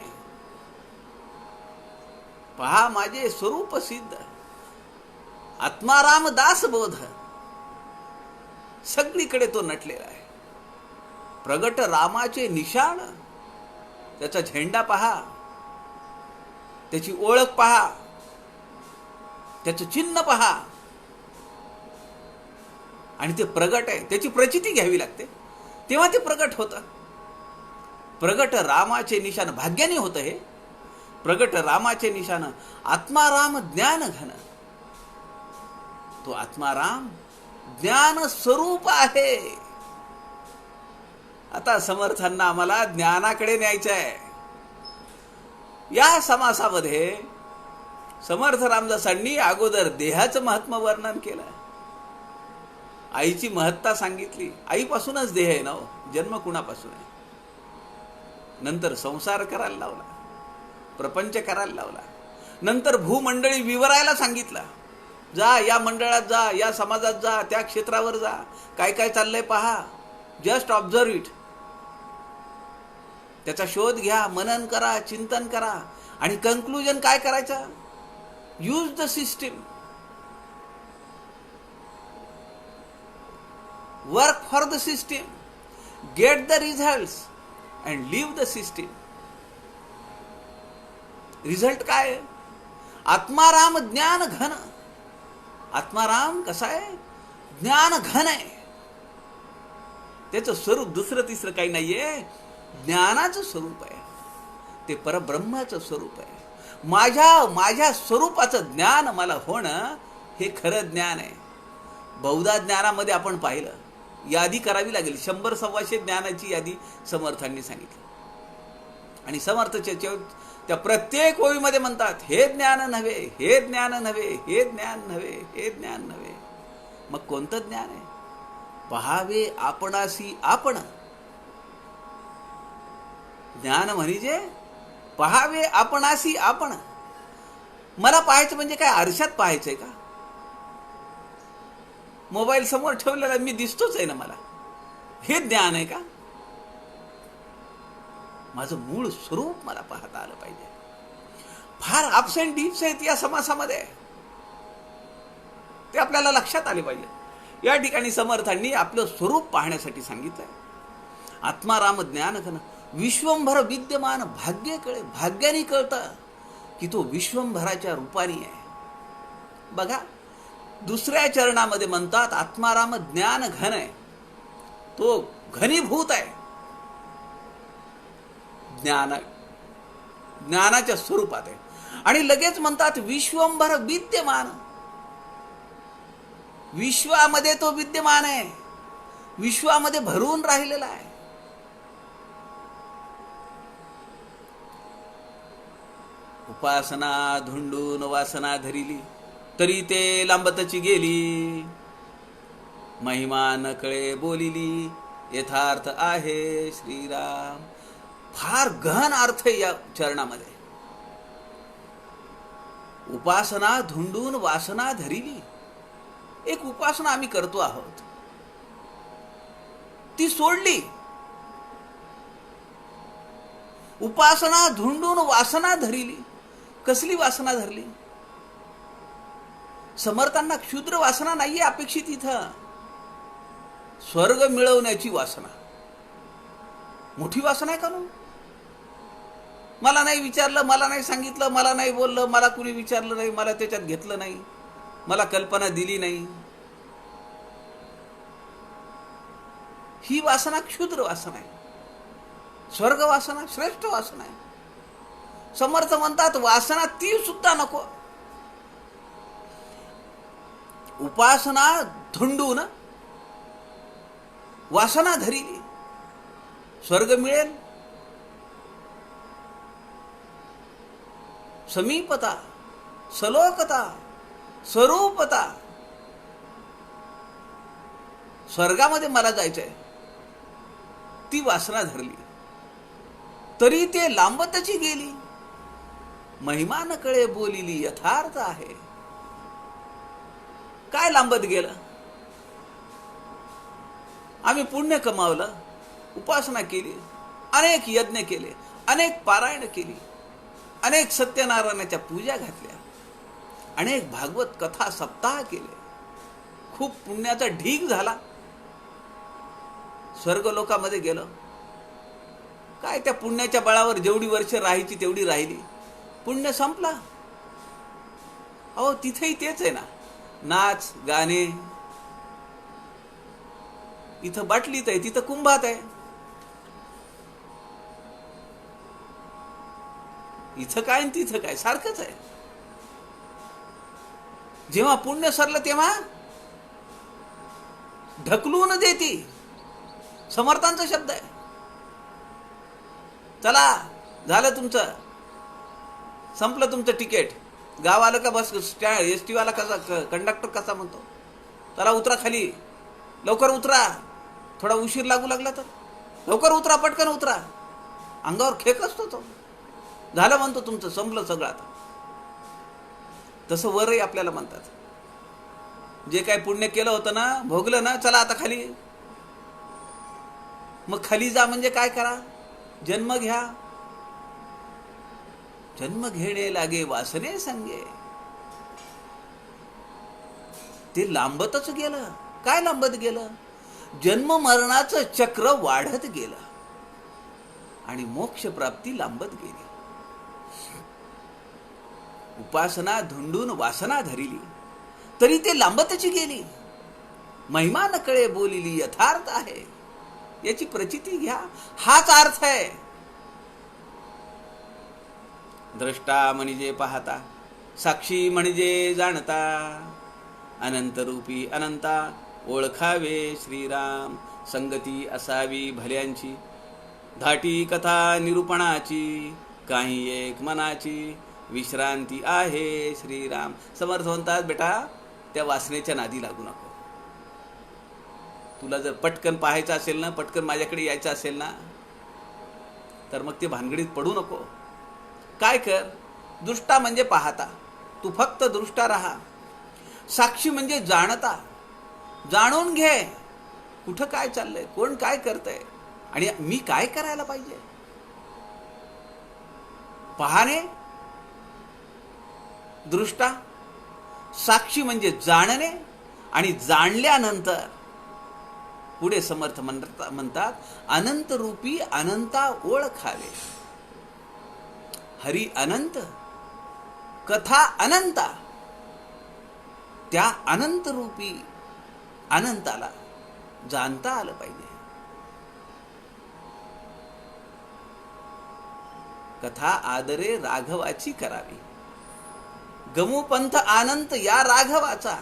पहा माझे स्वरूप सिद्ध, आत्माराम दास बोध. सगळीकडे तो नटलेला आहे. प्रगट रामाचे निशाण, त्याचा झेंडा पहा, त्याची ओळख पहा, त्याचं चिन्ह पहा. आणि ते प्रगट आहे, त्याची प्रचिती घ्यावी लागते, तेव्हा ते प्रगट होतं. प्रगट रामाचे निशाण, भाग्याने होतं हे. प्रगट रामाचे निशाण, आत्माराम ज्ञान घन. तो आत्माराम ज्ञान स्वरूप आहे. आता समर्थांना आम्हाला ज्ञानाकडे न्यायचं आहे. या समासामध्ये समर्थ रामदासांनी अगोदर देहाचं महत्त्व वर्णन केलं, आईची महत्ता सांगितली. आईपासूनच देह आहे ना, जन्म कुणापासून आहे. नंतर संसार करायला लावला, प्रपंच करायला लावला. नंतर भूमंडळी विवरायला सांगितला. जा या मंडळात जा, या समाजात जा, त्या क्षेत्रावर जा, काय काय चाललंय पहा, जस्ट ऑब्झर्व इट. त्याचा शोध घ्या, मनन करा, चिंतन करा आणि कन्क्लुजन काय करायचं? Use the system, work for the system, get the results and leave the system. Result काय? आत्माराम ज्ञान घन. आत्माराम कसा आहे? ज्ञान घन आहे. त्याचं स्वरूप दुसरं तिसरं काही नाहीये, ज्ञानाचं स्वरूप आहे. ते परब्रह्माचं स्वरूप आहे. माझ्या स्वरूपाचं ज्ञान मला होणं हे खरं ज्ञान आहे. बहुधा ज्ञानामध्ये आपण पाहिलं, यादी करावी लागेल. 100-125 ज्ञानाची यादी समर्थांनी सांगितली. आणि समर्थ त्या प्रत्येक ओळीमध्ये म्हणतात, हे ज्ञान नव्हे, हे ज्ञान नव्हे, हे ज्ञान नव्हे, हे ज्ञान नव्हे. मग कोणतं ज्ञान आहे? पहावे आपणासी आपण. ज्ञान म्हणजे पहावे आपणासी आपण. मला पाहायचं म्हणजे काय? आरशात पाहायचंय का? मोबाईल समोर ठेवलेला मी दिसतोच आहे ना मला. हे ज्ञान आहे का? माझं मूळ स्वरूप मला पाहता आलं पाहिजे. फार अप्स अँड डीप्स आहेत या समासामध्ये, ते आपल्याला लक्षात आले पाहिजे. या ठिकाणी समर्थांनी आपलं स्वरूप पाहण्यासाठी सांगितलंय. आत्माराम ज्ञान घन विश्वंभर विद्यमान भाग्य कळे. भाग्याने कळतं की तो विश्वंभराच्या रूपाने आहे. बघा, दुसऱ्या चरणामध्ये म्हणतात आत्माराम ज्ञान घन आहे, तो घनीभूत आहे. ज्ञानाच्या स्वरूपात आहे. आणि लगेच म्हणतात विश्वंभर विद्यमान. विश्वामध्ये तो विद्यमान आहे, विश्वामध्ये भरून राहिलेला आहे. उपासना धुंडून वासना धरिली, तरी ते लांबतची गेली. महिमा न कळे बोलिली, यथार्थ आहे श्रीराम. फार गहन अर्थ आहे या चरणामध्ये. उपासना धुंडून वासना धरिली. एक उपासना आम्ही करतो आहोत, ती सोडली. उपासना धुंडून वासना धरिली. कसली वासना धरली? समर्थांना क्षुद्र वासना नाहीये अपेक्षित इथं. स्वर्ग मिळवण्याची वासना. मोठी वासना आहे का नो? मला नाही विचारलं, मला नाही सांगितलं, मला नाही बोललं, मला कुणी विचारलं नाही, मला त्याच्यात घेतलं नाही, मला कल्पना दिली नाही. ही वासना क्षुद्र वासना आहे. स्वर्ग वासना श्रेष्ठ वासना आहे. समर्थ म्हणतात वासना ती सुद्धा नको. उपासना धुंडून वासना धरिली. स्वर्ग मिळेल, समीपता, सलोकता, स्वरूपता. स्वर्गामध्ये मला जायचंय, ती वासना धरली. तरी ते लांबतची गेली. महिमा न कळे बोलिली, यथार्थ आहे. काय लांबत गेलं? आम्ही पुण्य कमावलं, उपासना केली, अनेक यज्ञ केले, अनेक पारायण केली, अनेक सत्यनारायणाच्या पूजा घातल्या, अनेक भागवत कथा सप्ताह केले. खूप पुण्याचा ढीग झाला. स्वर्ग लोकामध्ये गेलं. काय त्या पुण्याच्या बळावर जेवढी वर्ष राहायची तेवढी राहिली. पुण्य संपला. अहो तिथेही तेच आहे ना. नाच गाणे. इथं बाटलीत आहे, तिथं कुंभात आहे. इथं काय आणि तिथं काय सारखंच आहे. जेव्हा पुण्य सरलं तेव्हा ढकलून देती. समर्थांचा शब्द आहे. चला झालं तुमचं, संपलं तुमचं तिकीट. गाव आलं का बस स्टँड, एसटी वाला कसा, कंडक्टर कसा म्हणतो, चला उतरा खाली, लवकर उतरा. थोडा उशीर लागू लागला तर लवकर उतरा, पटकन उतरा. अंगावर खेक असतो तो. झालं म्हणतो तुमचं, संपलं सगळं आता. तसं वरही आपल्याला म्हणतात, जे काय पुण्य केलं होतं ना, भोगलं ना, चला आता खाली. मग खाली जा म्हणजे काय करा? जन्म घ्या. जन्म घेणे लागे वासने संगे. ते लांबतच गेलं. काय लांबत गेलं? जन्म मरणाचं चक्र वाढत गेलं आणि मोक्ष प्राप्ती लांबत गेली. उपासना धुंडून वासना धरिली, तरी ते लांबतची गेली. महिमा न कळे बोलिली, यथार्थ आहे. याची प्रचिती घ्या. हाच अर्थ आहे. द्रष्टा म्हणजे पाहता, साक्षी म्हणजे जाणता, अनंत रूपी अनंता ओळखावे श्रीराम. संगती असावी भल्यांची, धाटी कथा निरूपणाची, काही एक मनाची, विश्रांती आहे श्रीराम. समर्थ म्हणतात, बेटा त्या वासनेच्या नादी लागू नको. तुला जर पटकन पाहायचं असेल ना, पटकन माझ्याकडे यायचं असेल ना, तर मग ते भानगडीत पडू नको. काय कर, दृष्टा म्हणजे पाहता, तू फक्त दृष्टा राहा. साक्षी म्हणजे जाणता, जाणून घे कुठं काय चाललंय, कोण काय करतंय आणि मी काय करायला पाहिजे. पाहणे दृष्टा, साक्षी म्हणजे जाणणे, आणि जाणल्यानंतर पुढे समर्थ म्हणतात अनंत रूपी अनंता ओळखावे. हरी अनंत, कथा अनंता, त्या अनंत रूपी अनंताला जाणता आलं पाहिजे. कथा आदरे राघवाची करावी, गमू पंथ अनंत या राघवाचा.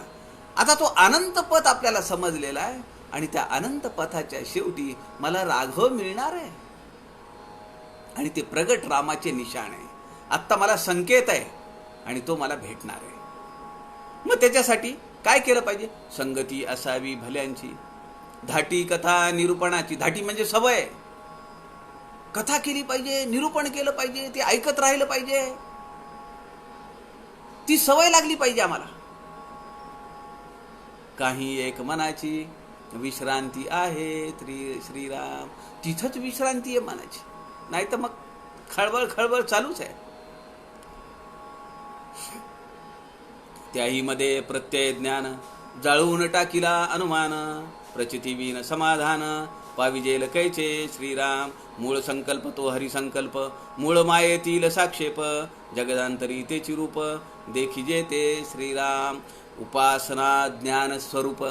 आता तो अनंत पथ आपल्याला समजलेला आहे, आणि त्या अनंत पथाच्या शेवटी मला राघव मिळणार आहे, आणि ते प्रगट रामाचे निशाण आहे. आत्ता मला संकेत आहे आणि तो मला भेटणार आहे. मग त्याच्यासाठी काय केलं पाहिजे? संगती असावी भल्यांची, धाटी कथा निरूपणाची. धाटी म्हणजे सवय. कथा केली पाहिजे, निरूपण केलं पाहिजे, ते ऐकत राहिलं पाहिजे, ती सवय लागली पाहिजे आम्हाला. काही एक मनाची, विश्रांती आहे श्रीराम. तिथंच विश्रांती आहे मनाची, नाही तर मग खळबळ खळबळ चालूच आहे. त्याही मध्ये प्रत्यय ज्ञान, जाळून टाकिला अनुमान, प्रचितीवीन समाधान, पाविजेल कैचे श्रीराम. मूळ संकल्प तो हरिसंकल्प, मूळ मायेतील साक्षेप, जगदांतरी तेची रूप, देखिजे ते श्रीराम. उपासना ज्ञान स्वरूप.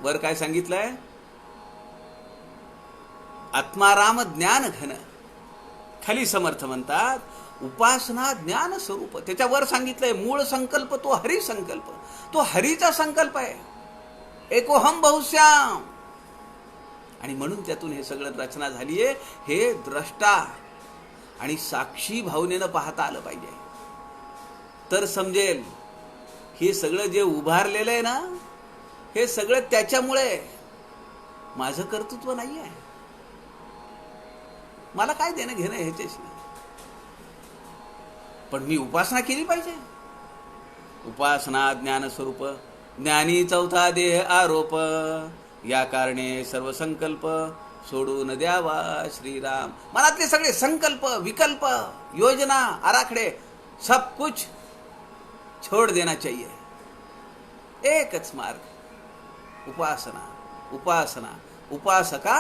वर काय सांगितलंय? आत्माराम ज्ञान घन. खाली समर्थ म्हणतात उपासना ज्ञान स्वरूप. त्याच्यावर सांगितलंय मूळ संकल्प तो हरिसंकल्प. तो हरीचा संकल्प आहे, एकोहम बहुश्याम. आणि म्हणून त्यातून हे सगळं रचना झालीये. हे द्रष्टा आणि साक्षी भावनेनं पाहता आलं पाहिजे, तर समजेल हे सगळं जे उभारलेलं आहे ना, हे सगळं त्याच्यामुळे. माझं कर्तृत्व नाही आहे, मला काय देणं घेणं ह्याच्याशी. पण मी उपासना केली पाहिजे. उपासना ज्ञान स्वरूप, ज्ञानी चौथा देह आरोप, या कारणे सर्व संकल्प सोडून द्यावा श्रीराम. मनातले सगळे संकल्प, विकल्प, योजना, आराखडे, सब कुछ छोड़ देना चाहिए. एकच मार्ग, उपासना. उपासना, उपासका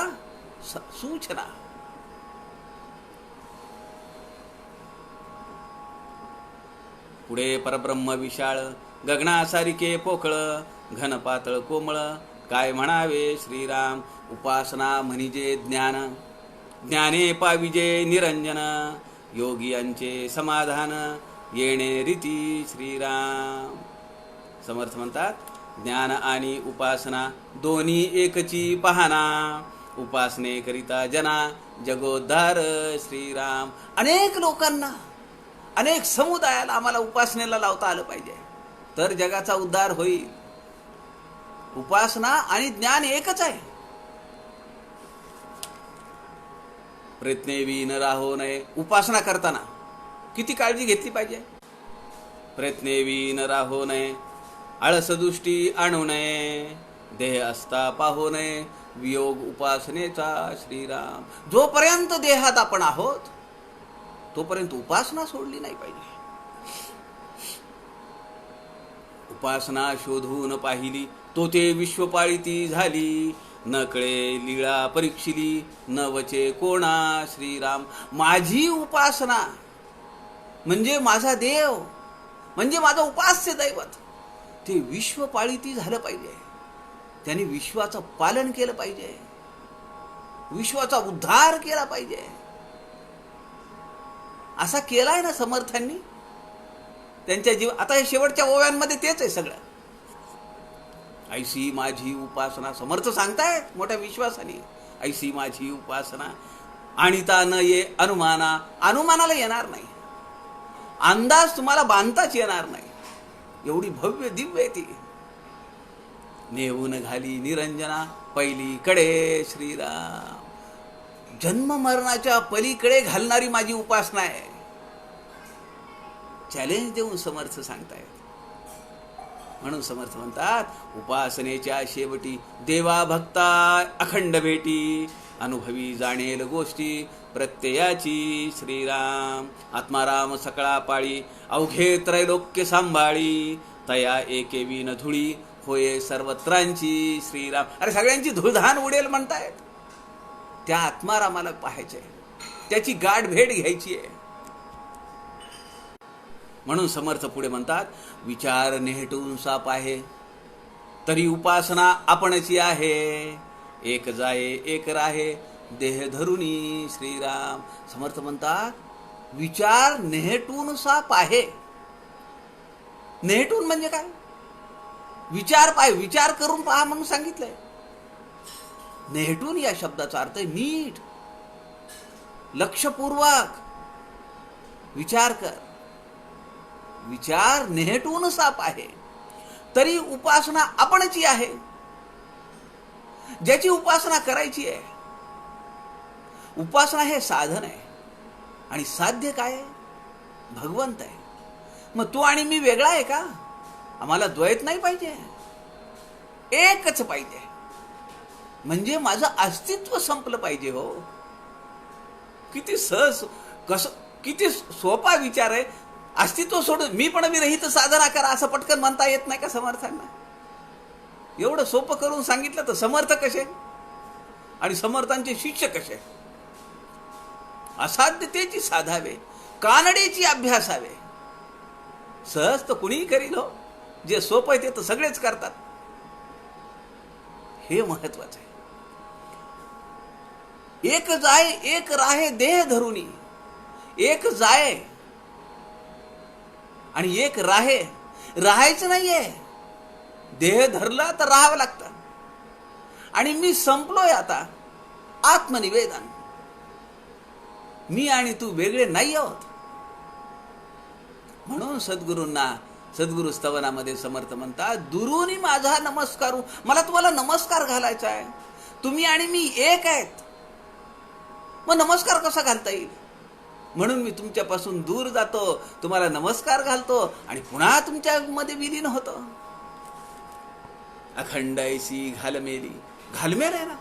सूचना. पुढे परब्रह्म विशाळ, गगनासारिखे पोकळ, घन पातळ कोमळ, काय म्हणावे श्रीराम. उपासना म्हणजे ज्ञान, ज्ञाने पाविजे निरंजन, योगियांचे समाधान, येणे रीती श्रीराम. समर्थ म्हणतात ज्ञान आणि उपासना दोन्ही एकची पाहना, उपासनेकरिता जना जगोद्धार श्रीराम. अनेक लोकांना, अनेक समुदायाला आम्हाला उपासनेला लावता आलं पाहिजे, तर जगाचा उद्धार होईल. उपासना आणि ज्ञान एकच आहे. प्रयत्नेवी न राहो नये. उपासना करताना किती काळजी घेतली पाहिजे? प्रयत्नेवी न राहो नये, आळसदृष्टी आणू नये, देह असता पाहो नये, वियोग उपासनेचा श्रीराम. जोपर्यंत देहात आपण आहोत तोपर्यंत उपासना सोडली नाही पाहिजे. उपासना शोधून पाहिली, तो ते विश्वपाळीती झाली, न कळे लीळा परीक्षिली, न वचे कोणा श्रीराम. माझी उपासना म्हणजे माझा देव, म्हणजे माझं उपास्य दैवत, ते विश्वपाळीती झालं पाहिजे. त्यांनी विश्वाचं पालन केलं पाहिजे, विश्वाचा उद्धार केला पाहिजे. असा केलाय ना समर्थांनी त्यांच्या जीव. आता हे शेवटच्या ओव्यांमध्ये तेच आहे सगळं. ऐसी माझी उपासना. समर्थ सांगतायत मोठ्या विश्वासाने, ऐसी माझी उपासना आणिता न ये अनुमाना. अनुमानाला येणार नाही, अंदाज तुम्हाला बांधताच येणार नाही, एवढी भव्य दिव्य आहे ती. नेऊन घाली निरंजना पहिलीकडे श्रीराम. जन्म मरणाच्या पलीकडे घालणारी माझी उपासना आहे. चॅलेंज देऊन समर्थ सांगतायत. म्हणून समर्थ म्हणतात, उपासनेच्या शेवटी देवा भक्ता अखंड भेटी, अनुभवी जाणेल गोष्टी प्रत्ययाची श्रीराम. आत्माराम सकळा पाळी, अवघे त्रैलोक्य सांभाळी, तया एके विन धुळी होये सर्वत्रांची श्रीराम. अरे सगळ्यांची धुळधान उडेल म्हणतायत. त्या आत्मारामाला पाहायचंय, त्याची गाठ भेट घ्यायची आहे. म्हणून समर्थ पुढे म्हणतात, विचार नेहटून साप आहे, तरी उपासना आपणची आहे. एक जाये एक राहे, देह धरुनी श्रीराम. समर्थ म्हणतात, विचार नेहटून साप आहे. नेहटून म्हणजे काय? विचार करून पहा म्हणून सांगितलंय. नेहटून या शब्दाचा अर्थ नीट, लक्षपूर्वक विचार कर. विचार नेहटून साप आहे, तरी उपासना आपणची आहे. ज्याची उपासना करायची आहे, उपासना हे साधन आहे आणि साध्य काय आहे? भगवंत आहे. मग तू आणि मी वेगळा आहे का? आम्हाला द्वैत नाही पाहिजे, एकच पाहिजे. म्हणजे माझं अस्तित्व संपलं पाहिजे. हो, किती सहज, किती सोपा विचार आहे. अस्तित्व सोडून मी पण विरहित साधना करा असं पटकन म्हणता येत नाही का समर्थांना? एवढं सोपं करून सांगितलं तर समर्थ कसे आणि समर्थांचे शिष्य कसे? असाध्यतेची साधावे, कानडीची अभ्यासावे. सहज तर कुणीही करील. हो, जे सोपं आहे ते तर सगळेच करतात. हे महत्वाचं आहे. एक जाय एक राहे देह धरुनी. एक जाय आणि एक राहे. राहायचं नाहीये, देह धरला तर राहावं लागतं. आणि मी संपलोय आता. आत्मनिवेदन. मी आणि तू वेगळे नाही आहोत. म्हणून सद्गुरु स्तवनामध्ये समर्थ म्हणतात, दुरूनी माझा नमस्कारू. मला तुम्हाला नमस्कार घालायचा आहे. तुम्ही आणि मी एक आहेत. मग नमस्कार कसा घालता येईल? म्हणून मी तुमच्यापासून दूर जातो, तुम्हाला नमस्कार घालतो आणि पुन्हा तुमच्यामध्ये विलीन होतो. अखंड ऐसी घालमेली. घालमेल आहे ना,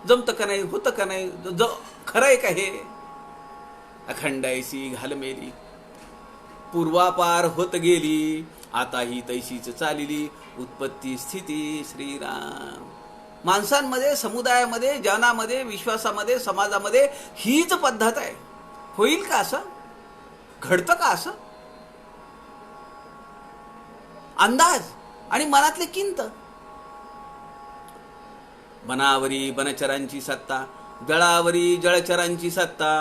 जमतं का नाही, होतं का नाही, खरं आहे का हे? अखंड ऐसी घालमेली, पूर्वापार होत गेली, आता ही तैशीच चालिली, उत्पत्ती स्थिती श्रीराम. माणसांमध्ये, समुदायामध्ये, जनामध्ये, विश्वासामध्ये, समाजामध्ये हीच पद्धत आहे. होईल का असं? घडतं का असं? अंदाज आणि मनातले किंत. बनावरी बनचरांची सत्ता, जळावरी जळचरांची सत्ता,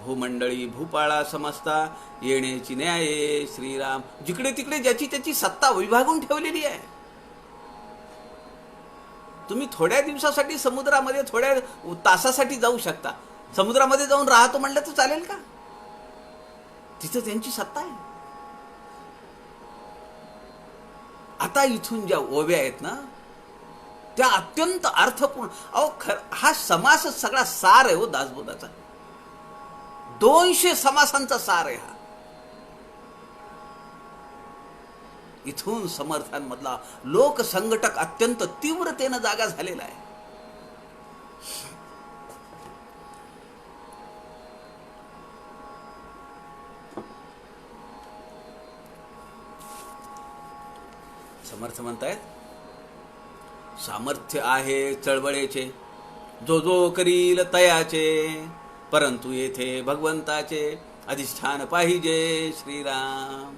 भूमंडळी भूपाळा समजता, येण्याची न्याय श्रीराम. जिकडे तिकडे ज्याची त्याची सत्ता विभागून ठेवलेली आहे. तुम्ही थोड्या दिवसासाठी समुद्रामध्ये थोड्या तासासाठी जाऊ शकता. समुद्रामध्ये जाऊन राहतो म्हणलं तर चालेल का? तिथं त्यांची सत्ता आहे. आता इथून ज्या ओव्या आहेत ना, त्या अत्यंत अर्थपूर्ण. हा समास सगळा सार आहे हो दासबोधाचा. 200 समासांचा सार आहे हा. इथून समर्थांमधला लोकसंघटक अत्यंत तीव्रतेनं जागा झालेला आहे. समर्थ म्हणतायत, सामर्थ्य आहे चळवळेचे, जो जो करील तयाचे, परंतु येथे भगवंताचे अधिष्ठान पाहिजे श्रीराम.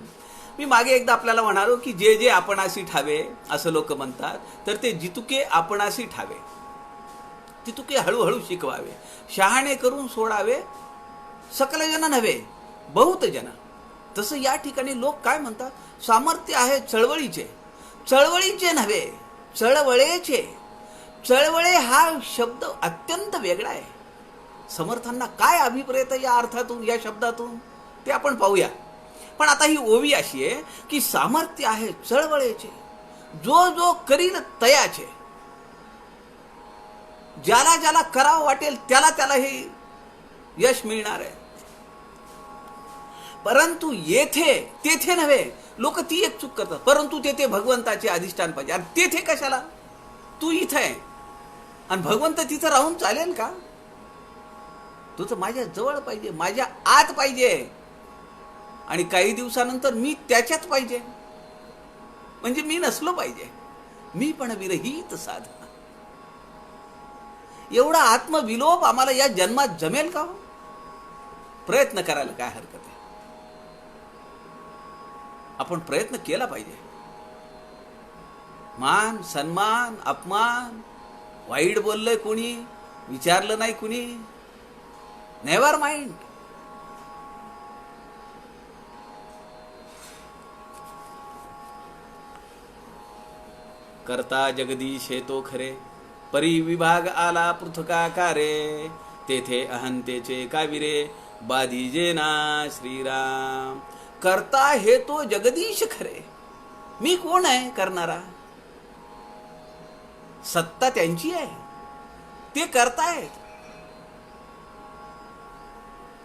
मी मागे एकदा आपल्याला म्हणालो की जे जे आपणासी ठावे असं लोक म्हणतात, तर ते जितुके आपणासी ठावे तितुके हळूहळू शिकवावे, शहाणे करून सोडावे, सकल जन नव्हे बहुत जन. तसं या ठिकाणी लोक काय म्हणतात? सामर्थ्य आहे चळवळीचे, चळवळीचे नव्हे चळवळेचे. चळवळे हा शब्द अत्यंत वेगळा आहे. समर्थांना काय अभिप्रेत या अर्थातून, या शब्दातून, ते आपण पाहूया. पण आता ही ओवी अशी आहे की सामर्थ्य आहे चळवळेचे, जो जो करील तयाचे. ज्याला ज्याला करावं वाटेल त्याला त्याला हे यश मिळणार आहे. परंतु येथे तेथे नव्हे. लोक ती एक चूक करतात. परंतु तेथे भगवंताचे अधिष्ठान पाहिजे. अरे तेथे कशाला? तू इथं आहे आणि भगवंत तिथं राहून चालेल का? तुझं माझ्या जवळ पाहिजे, माझ्या आत पाहिजे. आणि काही दिवसानंतर मी त्याच्यात पाहिजे. म्हणजे मी नसलो पाहिजे. मी पण विरहित साधना. एवढा आत्मविलोप आम्हाला या जन्मात जमेल का? प्रयत्न करायला काय हरकत आहे? आपण प्रयत्न केला पाहिजे. मान सन्मान अपमान, वाईट बोललंय कोणी, विचारलं नाही कुणी, नेव्हर माइंड. करता जगदीश हे तो खरे, परी विभाग आला पृथकाकारे. तेथे अहंतेचे काविरे, बाधिजे ना श्रीराम. करता हे तो जगदीश खरे. मी कोण आहे करणारा? सत्ता त्यांची आहे, ते करतायत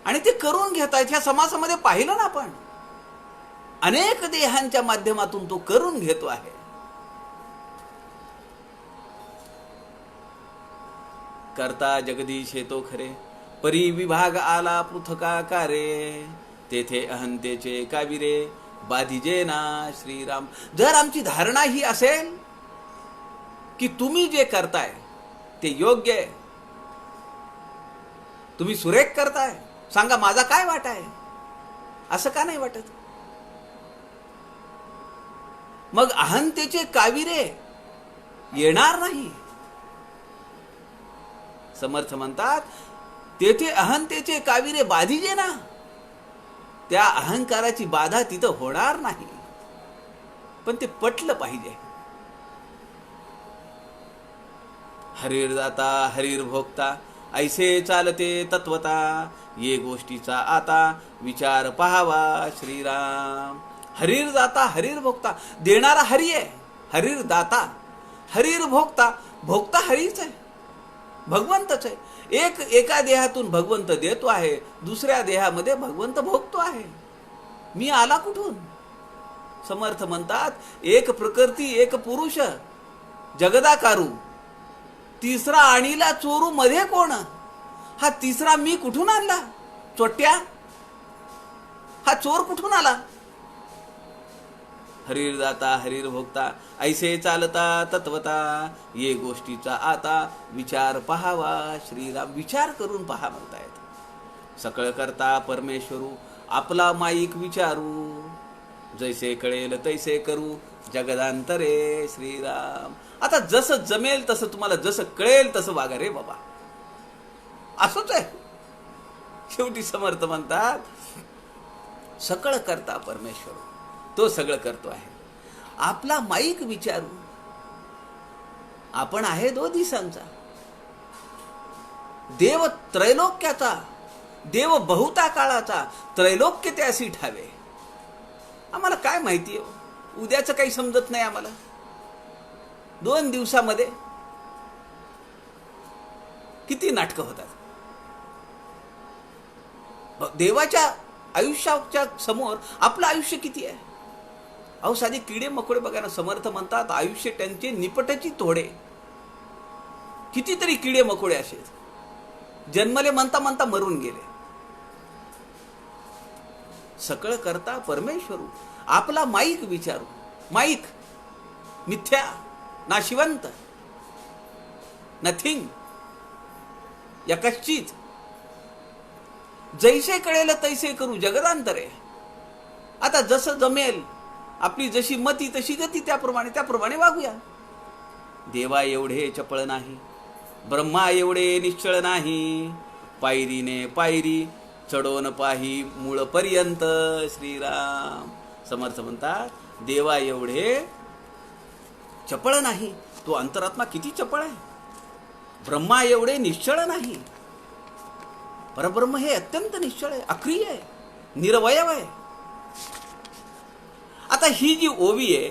आणि ते करून घेतायत. ह्या समासामध्ये पाहिलं ना आपण, अनेक देहांच्या माध्यमातून तो करून घेतो आहे. करता जगदीश हे तो खरे, परी विभाग आला पृथकाकारे. तेथे अहंतेचे काविरे, बाधिजे ना श्रीराम. जर आमची धारणा ही असेल की तुम्ही जे करताय ते योग्य आहे, तुम्ही सुरेख करताय, सांगा माझा काय वाटा आहे, असं का नाही वाटत? मग अहंतेचे काविरे येणार नाही. समर्थ म्हणतात तेथे अहंतेचे काविरे बाधिजे ना. त्या अहंकाराची बाधा तिथं होणार नाही. पण ते पटलं पाहिजे. हरिर्दाता हरिर्भोक्ता, ऐसे चालते तत्वता. ये गोष्टीचा आता विचार पहावा श्रीराम. हरिर्दाता हरिर्भोक्ता. देणारा हरी आहे, हरिर्दाता. हरिर्भोक्ता, भोक्ता हरीच आहे, भगवंतच आहे. एका देहातून भगवंत देतो आहे, दुसऱ्या देहामध्ये भगवंत भोगतो आहे. मी आला कुठून? समर्थ म्हणतात एक प्रकृती एक पुरुष जगदाकारू, तिसरा आणीला चोरू मध्ये कोण? हा तिसरा मी कुठून आणला? चोट्या, हा चोर कुठून आला? हरिर्दाता हरिर्भोक्ता, ऐसे चालता तत्वता. ये गोष्टीचा आता विचार पहावा श्रीराम. विचार करून पहा म्हणतायत. सकळ करता परमेश्वरू, आपला माईक विचारू. जैसे कळेल तैसे करू, जगदांतरे श्रीराम. आता जसं जमेल तसं, तुम्हाला जसं कळेल तसं वागा रे बाबा. असंच आहे शेवटी. समर्थ म्हणतात सकळ करता परमेश्वर, तो सगळं करतो आहे. आपला माईक विचारू. आपण आहे 2 दिवसांचा देव, त्रैलोक्याचा देव, बहुता काळाचा. त्रैलोक्य त्यासी ठावे. आम्हाला काय माहिती आहे? उद्याचं काही समजत नाही आम्हाला. 2 दिवसामध्ये किती नाटकं होतात. देवाच्या आयुष्याच्या समोर आपलं आयुष्य किती आहे? अहो साधी किडे मकोडे बघा ना. समर्थ म्हणतात आयुष्य त्यांचे निपटची तोडे. कितीतरी किडे मकोडे असे जन्मले म्हणता म्हणता मरून गेले. सकळ करता परमेश्वरू, आपला माईक विचारू. माईक मिथ्या, नाशिवंत, नथिंग, या कश्चित. जैसे कळेल तैसे करू, जगदांतरे. आता जसं जमेल, आपली जशी मती तशी गती, त्याप्रमाणे वागूया. देवा एवढे चपळ नाही, ब्रह्मा एवढे निश्चळ नाही. पायरीने पायरी चढवून पाही मूळपर्यंत श्रीराम. समर्थ म्हणतात देवा एवढे चपळ नाही, तो अंतरात्मा किती चपळ आहे. ब्रह्मा एवढे निश्चळ नाही. परब्रह्म हे अत्यंत निश्चळ आहे, अक्रिय आहे, निरवयव आहे. आता ही जी ओवी आहे,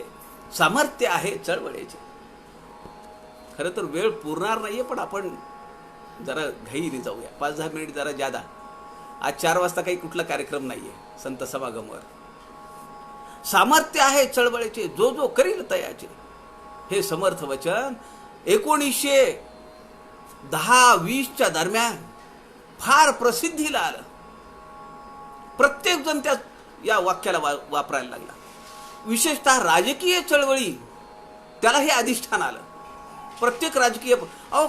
सामर्थ्य आहे चळवळीचे. खरं तर वेळ पुरणार नाहीये, पण आपण जरा घाईने जाऊया. 5-10 मिनिट जरा जादा. आज 4 वाजता काही कुठला कार्यक्रम नाहीये संत समागमवर. सामर्थ्य आहे चळवळीचे, जो जो करील तयाचे. हे समर्थ वचन 1910-20च्या दरम्यान फार प्रसिद्धीला आलं. प्रत्येक जण त्या या वाक्याला वापरायला लागला. विशेषतः राजकीय चळवळी त्याला हे अधिष्ठान आलं. प्रत्येक राजकीय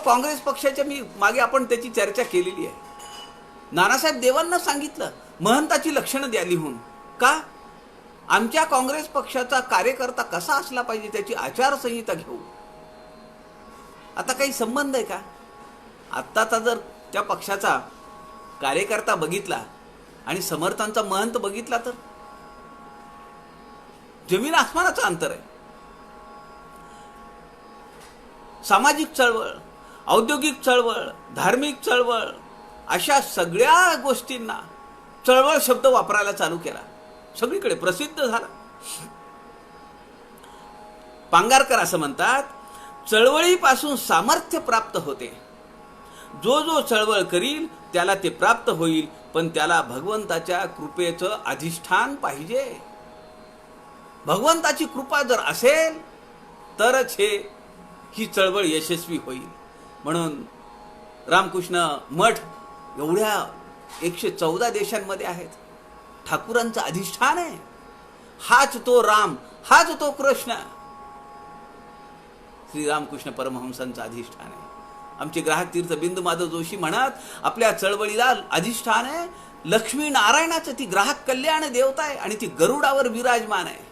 काँग्रेस पक्षाच्या मी मागे आपण त्याची चर्चा केलेली आहे. नानासाहेब देवांना सांगितलं महंताची लक्षणं द्या लिहून. का? आमच्या काँग्रेस पक्षाचा कार्यकर्ता कसा असला पाहिजे त्याची आचारसंहिता घेऊ. आता काही संबंध आहे का? आत्ताचा जर त्या पक्षाचा कार्यकर्ता बघितला आणि समर्थांचा महंत बघितला तर जमीन आसमानाचं अंतर आहे. सामाजिक चळवळ, औद्योगिक चळवळ, धार्मिक चळवळ अशा सगळ्या गोष्टींना चळवळ शब्द वापरायला चालू केला. सगळीकडे प्रसिद्ध झाला. पांगारकर असं म्हणतात, चळवळीपासून सामर्थ्य प्राप्त होते. जो जो चळवळ करील त्याला ते प्राप्त होईल, पण त्याला भगवंताच्या कृपेचं अधिष्ठान पाहिजे. भगवंताची कृपा जर असेल तरच ही चळवळ यशस्वी होईल. म्हणून रामकृष्ण मठ एवढ्या 114 देशांमध्ये आहेत. ठाकूरांचं अधिष्ठान आहे. हाच तो राम, हाच तो कृष्ण. श्री रामकृष्ण परमहंसांचं अधिष्ठान आहे. आमचे ग्राहक तीर्थ बिंदू माधव जोशी म्हणत, आपल्या चळवळीला अधिष्ठान आहे लक्ष्मी नारायणाचं. ती ग्राहक कल्याण देवता आहे आणि ती गरुडावर विराजमान आहे.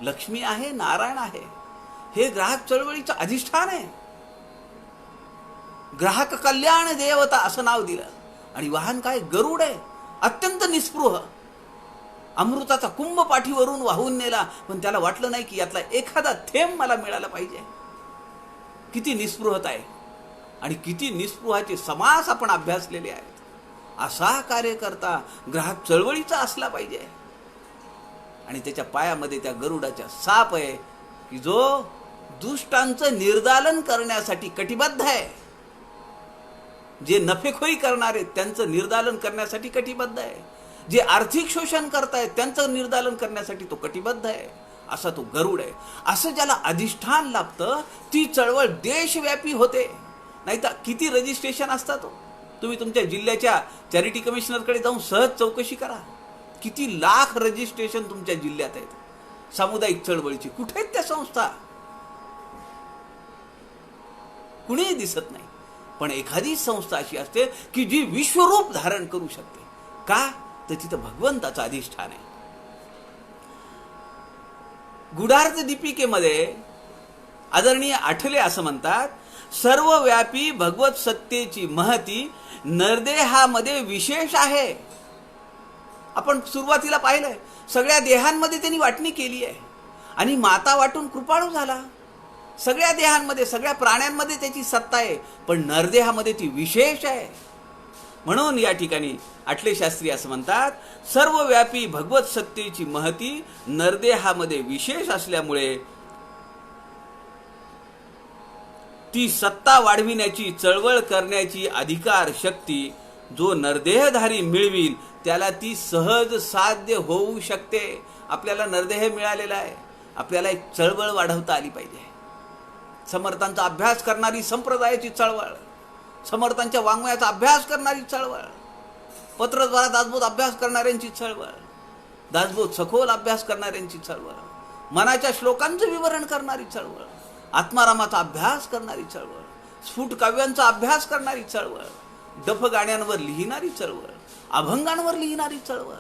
लक्ष्मी आहे, नारायण आहे. हे ग्राहक चळवळीचं अधिष्ठान आहे. ग्राहक कल्याण देवता असं नाव दिलं. आणि वाहन काय? गरुड आहे. अत्यंत निस्पृह. अमृताचा कुंभ पाठीवरून वाहून नेला, पण त्याला वाटलं नाही की यातला एखादा थेंब मला मिळाला पाहिजे. किती निस्पृहता आहे आणि किती निस्पृहाचे समास आपण अभ्यासलेले आहेत. असा कार्यकर्ता ग्राहक चळवळीचा असला पाहिजे. आणि त्याच्या पायामध्ये त्या गरुडाच्या साप आहे की जो दुष्टांचं निर्दालन करण्यासाठी कटिबद्ध आहे. जे नफेखोरी करणार आहेत त्यांचं निर्दालन करण्यासाठी कटिबद्ध आहे. जे आर्थिक शोषण करतायत त्यांचं निर्दालन करण्यासाठी तो कटिबद्ध आहे. असा तो गरुड आहे. असं ज्याला अधिष्ठान लाभतं ती चळवळ देशव्यापी होते. नाही तर किती रजिस्ट्रेशन असतात. तुम्ही तुमच्या जिल्ह्याच्या चॅरिटी कमिशनरकडे जाऊन सहज चौकशी करा. किती लाख रजिस्ट्रेशन तुमच्या जिल्ह्यात आहेत सामुदायिक चळवळीची. कुठे आहेत त्या संस्था? कुणीही दिसत नाही. पण एखादी संस्था अशी असते की जी विश्वरूप धारण करू शकते. का? तर तिथं भगवंताचं अधिष्ठान आहे. गुढार्थ दीपिकेमध्ये आदरणीय आठले असं म्हणतात, सर्वव्यापी भगवत सत्तेची महती नरदेहामध्ये विशेष आहे. आपण सुरुवातीला पाहिलंय सगळ्या देहांमध्ये त्यांनी वाटणी केली आहे आणि माता वाटून कृपाळू झाला. सगळ्या देहांमध्ये, सगळ्या प्राण्यांमध्ये त्याची सत्ता आहे, पण नरदेहामध्ये ती विशेष आहे. म्हणून या ठिकाणी आठले शास्त्री असं म्हणतात, सर्वव्यापी भगवत सत्तेची महती नरदेहामध्ये विशेष असल्यामुळे ती सत्ता वाढविण्याची, चळवळ करण्याची अधिकार शक्ती जो नरदेहधारी मिळविल त्याला ती सहज साध्य होऊ शकते. आपल्याला नरदेह मिळालेला आहे. आपल्याला एक चळवळ वाढवता आली पाहिजे. समर्थांचा अभ्यास करणारी संप्रदायाची चळवळ, समर्थांच्या वाङ्मयाचा अभ्यास करणारी चळवळ, पत्रद्वारा दासबोध अभ्यास करणाऱ्यांची चळवळ, दासबोध सखोल अभ्यास करणाऱ्यांची चळवळ, मनाच्या श्लोकांचं विवरण करणारी चळवळ, आत्मारामाचा अभ्यास करणारी चळवळ, स्फुट काव्यांचा अभ्यास करणारी चळवळ, डफ गाण्यांवर लिहिणारी चळवळ, अभंगांवर लिहिणारी चळवळ,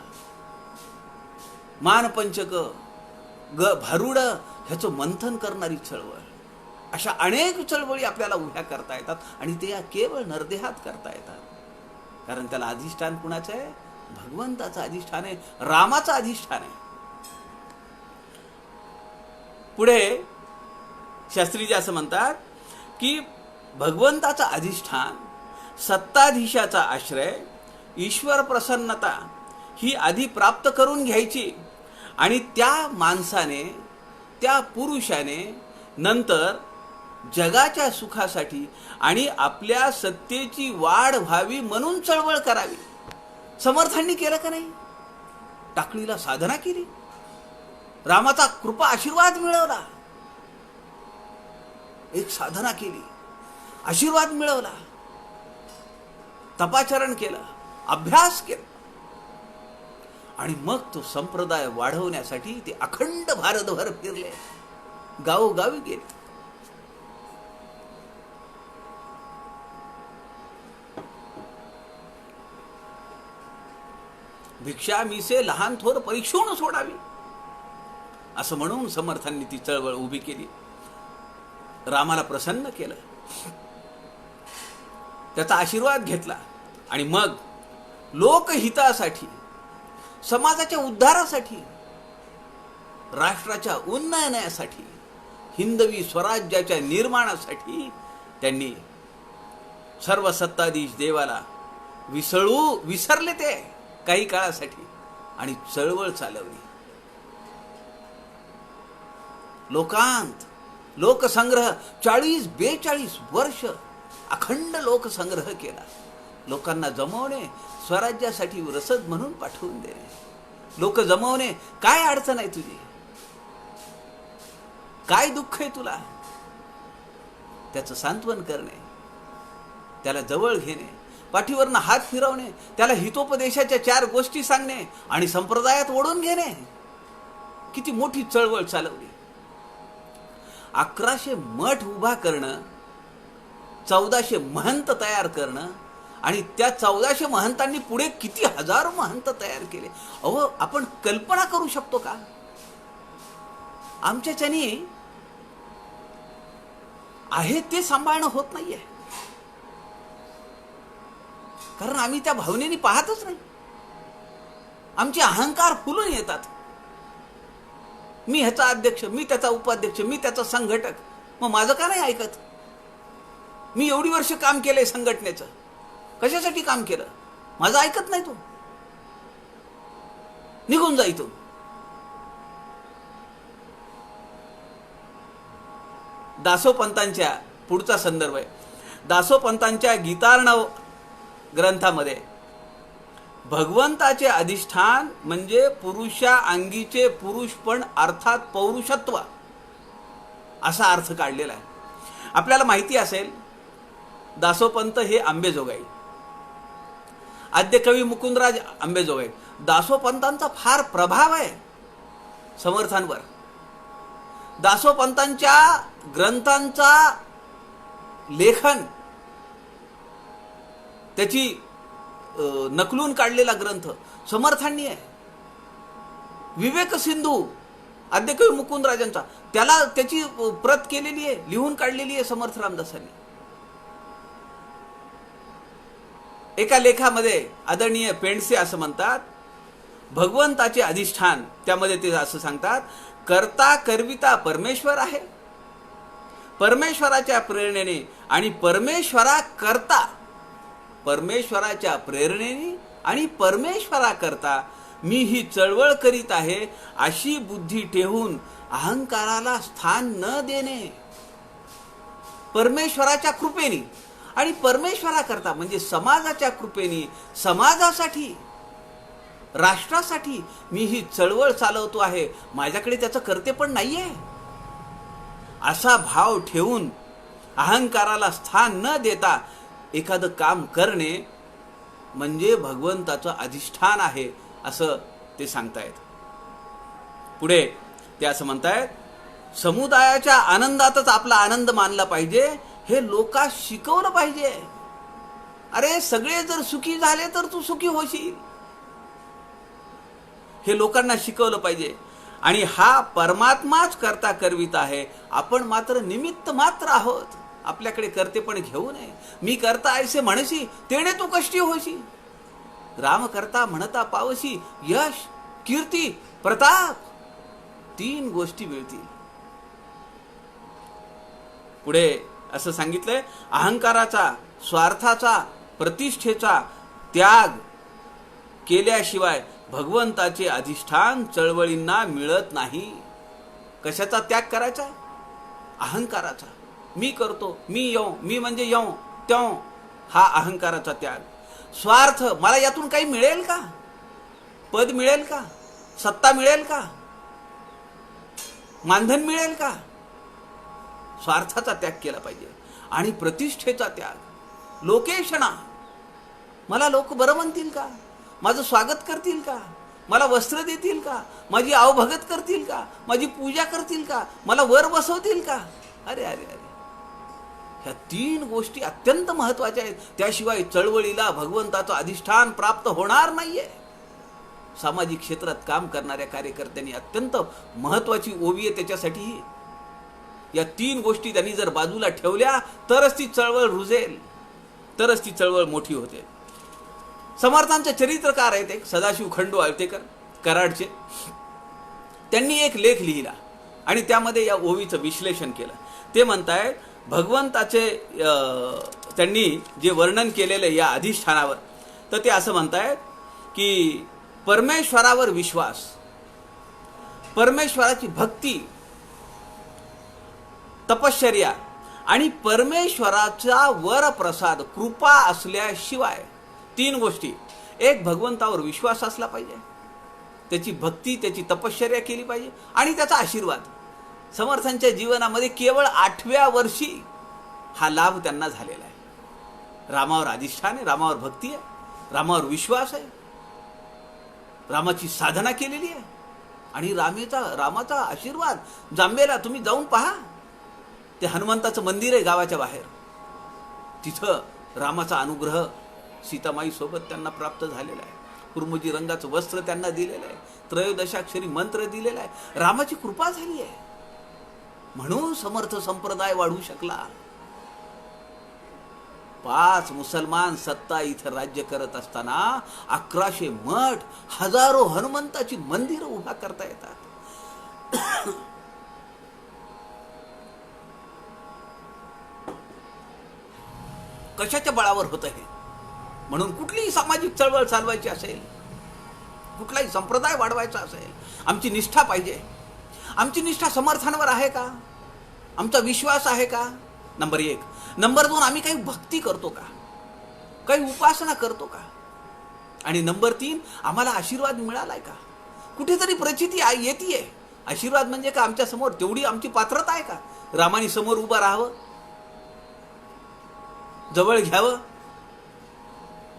मानपंचक, भारुड ह्याचं मंथन करणारी चळवळ. अशा अनेक चळवळी आपल्याला उभ्या करता येतात आणि ते या केवळ नरदेहात करता येतात. कारण त्याला अधिष्ठान कुणाचं आहे? भगवंताचं अधिष्ठान आहे, रामाचं अधिष्ठान आहे. पुढे शास्त्रीजी असं म्हणतात की भगवंताचा अधिष्ठान, सत्ताधीशाचा आश्रय, ईश्वर प्रसन्नता ही आधी प्राप्त करून घ्यायची आणि त्या माणसाने, त्या पुरुषाने नंतर जगाच्या सुखासाठी आणि आपल्या सत्तेची वाढ व्हावी म्हणून चळवळ करावी. समर्थांनी केलं का नाही? टाकळीला साधना केली, रामाचा कृपा आशीर्वाद मिळवला, एक साधना केली, आशीर्वाद मिळवला, तपाचरण केलं, अभ्यास केला आणि मग तो संप्रदाय वाढवण्यासाठी ते अखंड भारतभर फिरले, गावोगावी गेले. भिक्षा मीसे लहान थोर परीक्षून सोडावी असं म्हणून समर्थांनी ती चळवळ उभी केली, रामाला प्रसन्न केलं, त्याचा आशीर्वाद घेतला आणि मग लोकहितासाठी, समाजाच्या उद्धारासाठी, राष्ट्राच्या उन्नयनासाठी, हिंदवी स्वराज्याच्या निर्माणासाठी त्यांनी सर्व सत्ताधीश देवाला विसरले ते काही काळासाठी आणि चळवळ चालवली. लोकांत लोकसंग्रह 40-42 वर्ष अखंड लोकसंग्रह केला. लोकांना जमवणे, स्वराज्यासाठी रसद म्हणून पाठवून देणे, लोक जमवणे, काय अडचण आहे तुझी, काय दुःख आहे तुला, त्याचं सांत्वन करणे, त्याला जवळ घेणे, पाठीवरनं हात फिरवणे, त्याला हितोपदेशाच्या 4 गोष्टी सांगणे आणि संप्रदायात ओढून घेणे. किती मोठी चळवळ चालवली. 1100 मठ उभा करणं, 1400 महंत तयार करणं आणि त्या 1400 महंतांनी पुढे किती हजारो महंत तयार केले. अहो, आपण कल्पना करू शकतो का? आमच्याच्यानी आहे ते सांभाळणं होत नाहीये, कारण आम्ही त्या भावनेने पाहतच नाही. आमचे अहंकार फुलून येतात. मी ह्याचा अध्यक्ष, मी त्याचा उपाध्यक्ष, मी त्याचा संघटक, मग माझं का नाही ऐकत? मी एवढी वर्ष काम केलंय संघटनेचं, कशासाठी काम केलं? माझं ऐकत नाही तो, निघून जाई तो. दासोपंतांच्या पुढचा संदर्भ आहे. दासोपंतांच्या गीतार्णव ग्रंथामध्ये भगवंताचे अधिष्ठान म्हणजे पुरुषा अंगीचे पुरुषपण अर्थात पौरुषत्व असा अर्थ काढलेला आहे. आपल्याला माहिती असेल, दासोपंत हे आंबेजोगाई, आद्यकवी मुकुंदराज आंबेजोगाई. दासोपंतांचा फार प्रभाव आहे समर्थांवर. दासोपंतांच्या ग्रंथांचा लेखन, त्याची नकलून काढलेला ग्रंथ समर्थांनी आहे. विवेक सिंधू आद्यकवी मुकुंदराजांचा, त्याला त्याची प्रत केलेली आहे, लिहून काढलेली आहे समर्थ रामदासांनी. एका लेखामध्ये आदरणीय पेंडसे असं म्हणतात, भगवंताचे अधिष्ठान, त्यामध्ये ते असं सांगतात, कर्ता करविता परमेश्वर आहे. परमेश्वराच्या प्रेरणेने आणि परमेश्वराच्या प्रेरणेने आणि परमेश्वराकरता मी ही चळवळ करीत आहे अशी बुद्धी ठेवून अहंकाराला स्थान न देणे. परमेश्वराच्या कृपेने आणि परमेश्वराकरता म्हणजे समाजाच्या कृपेने, समाजासाठी, राष्ट्रासाठी मी ही चळवळ चालवतो आहे, माझ्याकडे त्याचं कर्तेपण नाहीये असा भाव ठेवून अहंकाराला स्थान न देता एखादं काम करणे म्हणजे भगवंताचं अधिष्ठान आहे असं ते सांगतायत. पुढे ते असं म्हणतायत, समुदायाच्या आनंदातच आपला आनंद मानला पाहिजे हे लोकांस शिकवलं पाहिजे. अरे, सगळे जर सुखी झाले तर तू सुखी होशील, हे लोकांना शिकवलं पाहिजे. आणि हा परमात्माच करता करवित आहे, आपण मात्र निमित्त मात्र आहोत. आपल्याकडे कर्तेपण घेऊ नये. मी करता ऐसे म्हणशी तेणे तू कष्टी होशी. राम करता म्हणता पावशी यश, कीर्ती, प्रताप 3 गोष्टी मिळतील. पुढे असं सांगितलंय, अहंकाराचा, स्वार्थाचा, प्रतिष्ठेचा त्याग केल्याशिवाय भगवंताचे अधिष्ठान चळवळींना मिळत नाही. कशाचा त्याग करायचा? अहंकाराचा. मी करतो, मी येऊ, मी म्हणजे येऊ त्यों, हा अहंकाराचा त्याग. स्वार्थ, मला यातून काही मिळेल का? पद मिळेल का? सत्ता मिळेल का? मानधन मिळेल का? स्वार्थाचा त्याग केला पाहिजे. आणि प्रतिष्ठेचा त्याग, लोकेशना, मला लोक बरं म्हणतील का? माझं स्वागत करतील का? मला वस्त्र देतील का? माझी आवभगत करतील का? माझी पूजा करतील का? मला वर बसवतील का? अरे अरे अरे, ह्या 3 गोष्टी अत्यंत महत्वाच्या आहेत. त्याशिवाय चळवळीला भगवंताचं अधिष्ठान प्राप्त होणार नाहीये. सामाजिक क्षेत्रात काम करणाऱ्या कार्यकर्त्यांनी अत्यंत महत्वाची ओवी आहे त्याच्यासाठी. या 3 गोष्टी त्यांनी जर बाजूला ठेवल्या तरच ती चळवळ रुजेल, तरच ती चळवळ मोठी होते. समर्थांचे चरित्रकार आहेत एक सदाशिव खंडू आळतेकर, कराडचे. त्यांनी एक लेख लिहिला आणि त्यामध्ये या ओवीचं विश्लेषण केलं. ते म्हणतायत, भगवंताचे त्यांनी जे वर्णन केलेलं या अधिष्ठानावर, तर ते असं म्हणतायत की परमेश्वरावर विश्वास, परमेश्वराची भक्ती, तपश्चर्या आणि परमेश्वराचा वरप्रसाद, कृपा असल्याशिवाय 3 गोष्टी. एक, भगवंतावर विश्वास असला पाहिजे, त्याची भक्ती, त्याची तपश्चर्या केली पाहिजे आणि त्याचा आशीर्वाद. समर्थांच्या जीवनामध्ये केवळ 8व्या वर्षी हा लाभ त्यांना झालेला आहे. रामावर अधिष्ठान आहे, रामावर भक्ती आहे, रामावर विश्वास आहे, रामाची साधना केलेली आहे आणि रामाचा आशीर्वाद. जांबेला तुम्ही जाऊन पहा, ते हनुमंताचं मंदिर आहे गावाच्या बाहेर. तिथं रामाचा अनुग्रह सीतामाई सोबत त्यांना प्राप्त झालेला आहे. कुर्मुजी रंगाचं वस्त्र त्यांना दिलेलं आहे, 13 मंत्र दिलेला आहे, रामाची कृपा झाली आहे. म्हणून समर्थ संप्रदाय वाढू शकला. 5 मुसलमान सत्ता इथं राज्य करत असताना 1100 मठ, हजारो हनुमंताची मंदिरं उभा करता येतात. कशाच्या बळावर होतं हे? म्हणून कुठलीही सामाजिक चळवळ चालवायची असेल, कुठलाही संप्रदाय वाढवायचा असेल, आमची निष्ठा पाहिजे. आमची निष्ठा समर्थांवर आहे का? आमचा विश्वास आहे का? नंबर 1. नंबर 2, आम्ही काही भक्ती करतो का? काही उपासना करतो का? आणि नंबर 3, आम्हाला आशीर्वाद मिळालाय का? कुठेतरी प्रचिती येतीये. आशीर्वाद म्हणजे का आमच्या समोर तेवढी आमची पात्रता आहे का? रामानी समोर उभं राहावं, जवळ घ्यावं,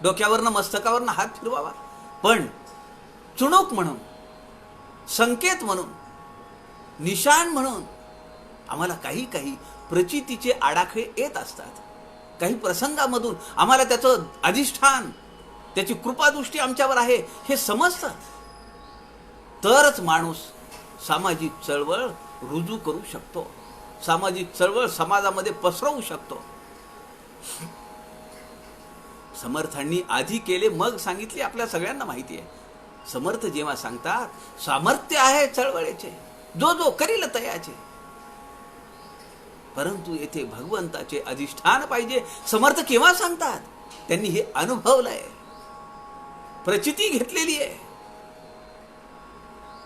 डोक्यावरनं मस्तकावरनं हात फिरवावा, पण चुणूक म्हणून, संकेत म्हणून, निशाण म्हणून आम्हाला काही प्रचितीचे आडाखे येत असतात. काही प्रसंगामधून आम्हाला त्याचं अधिष्ठान, त्याची कृपादृष्टी आमच्यावर आहे हे समजतं. तरच माणूस सामाजिक चळवळ रुजू करू शकतो, सामाजिक चळवळ समाजामध्ये पसरवू शकतो. समर्थांनी आधी केले, मग सांगितले, आपल्या सगळ्यांना माहिती आहे. समर्थ जेव्हा सांगतात, सामर्थ्य आहे चळवळीचे, जो करील तयाचे, परंतु येथे भगवंताचे अधिष्ठान पाहिजे. समर्थ केव्हा सांगतात? त्यांनी हे अनुभवलंय, प्रचिती घेतलेली आहे.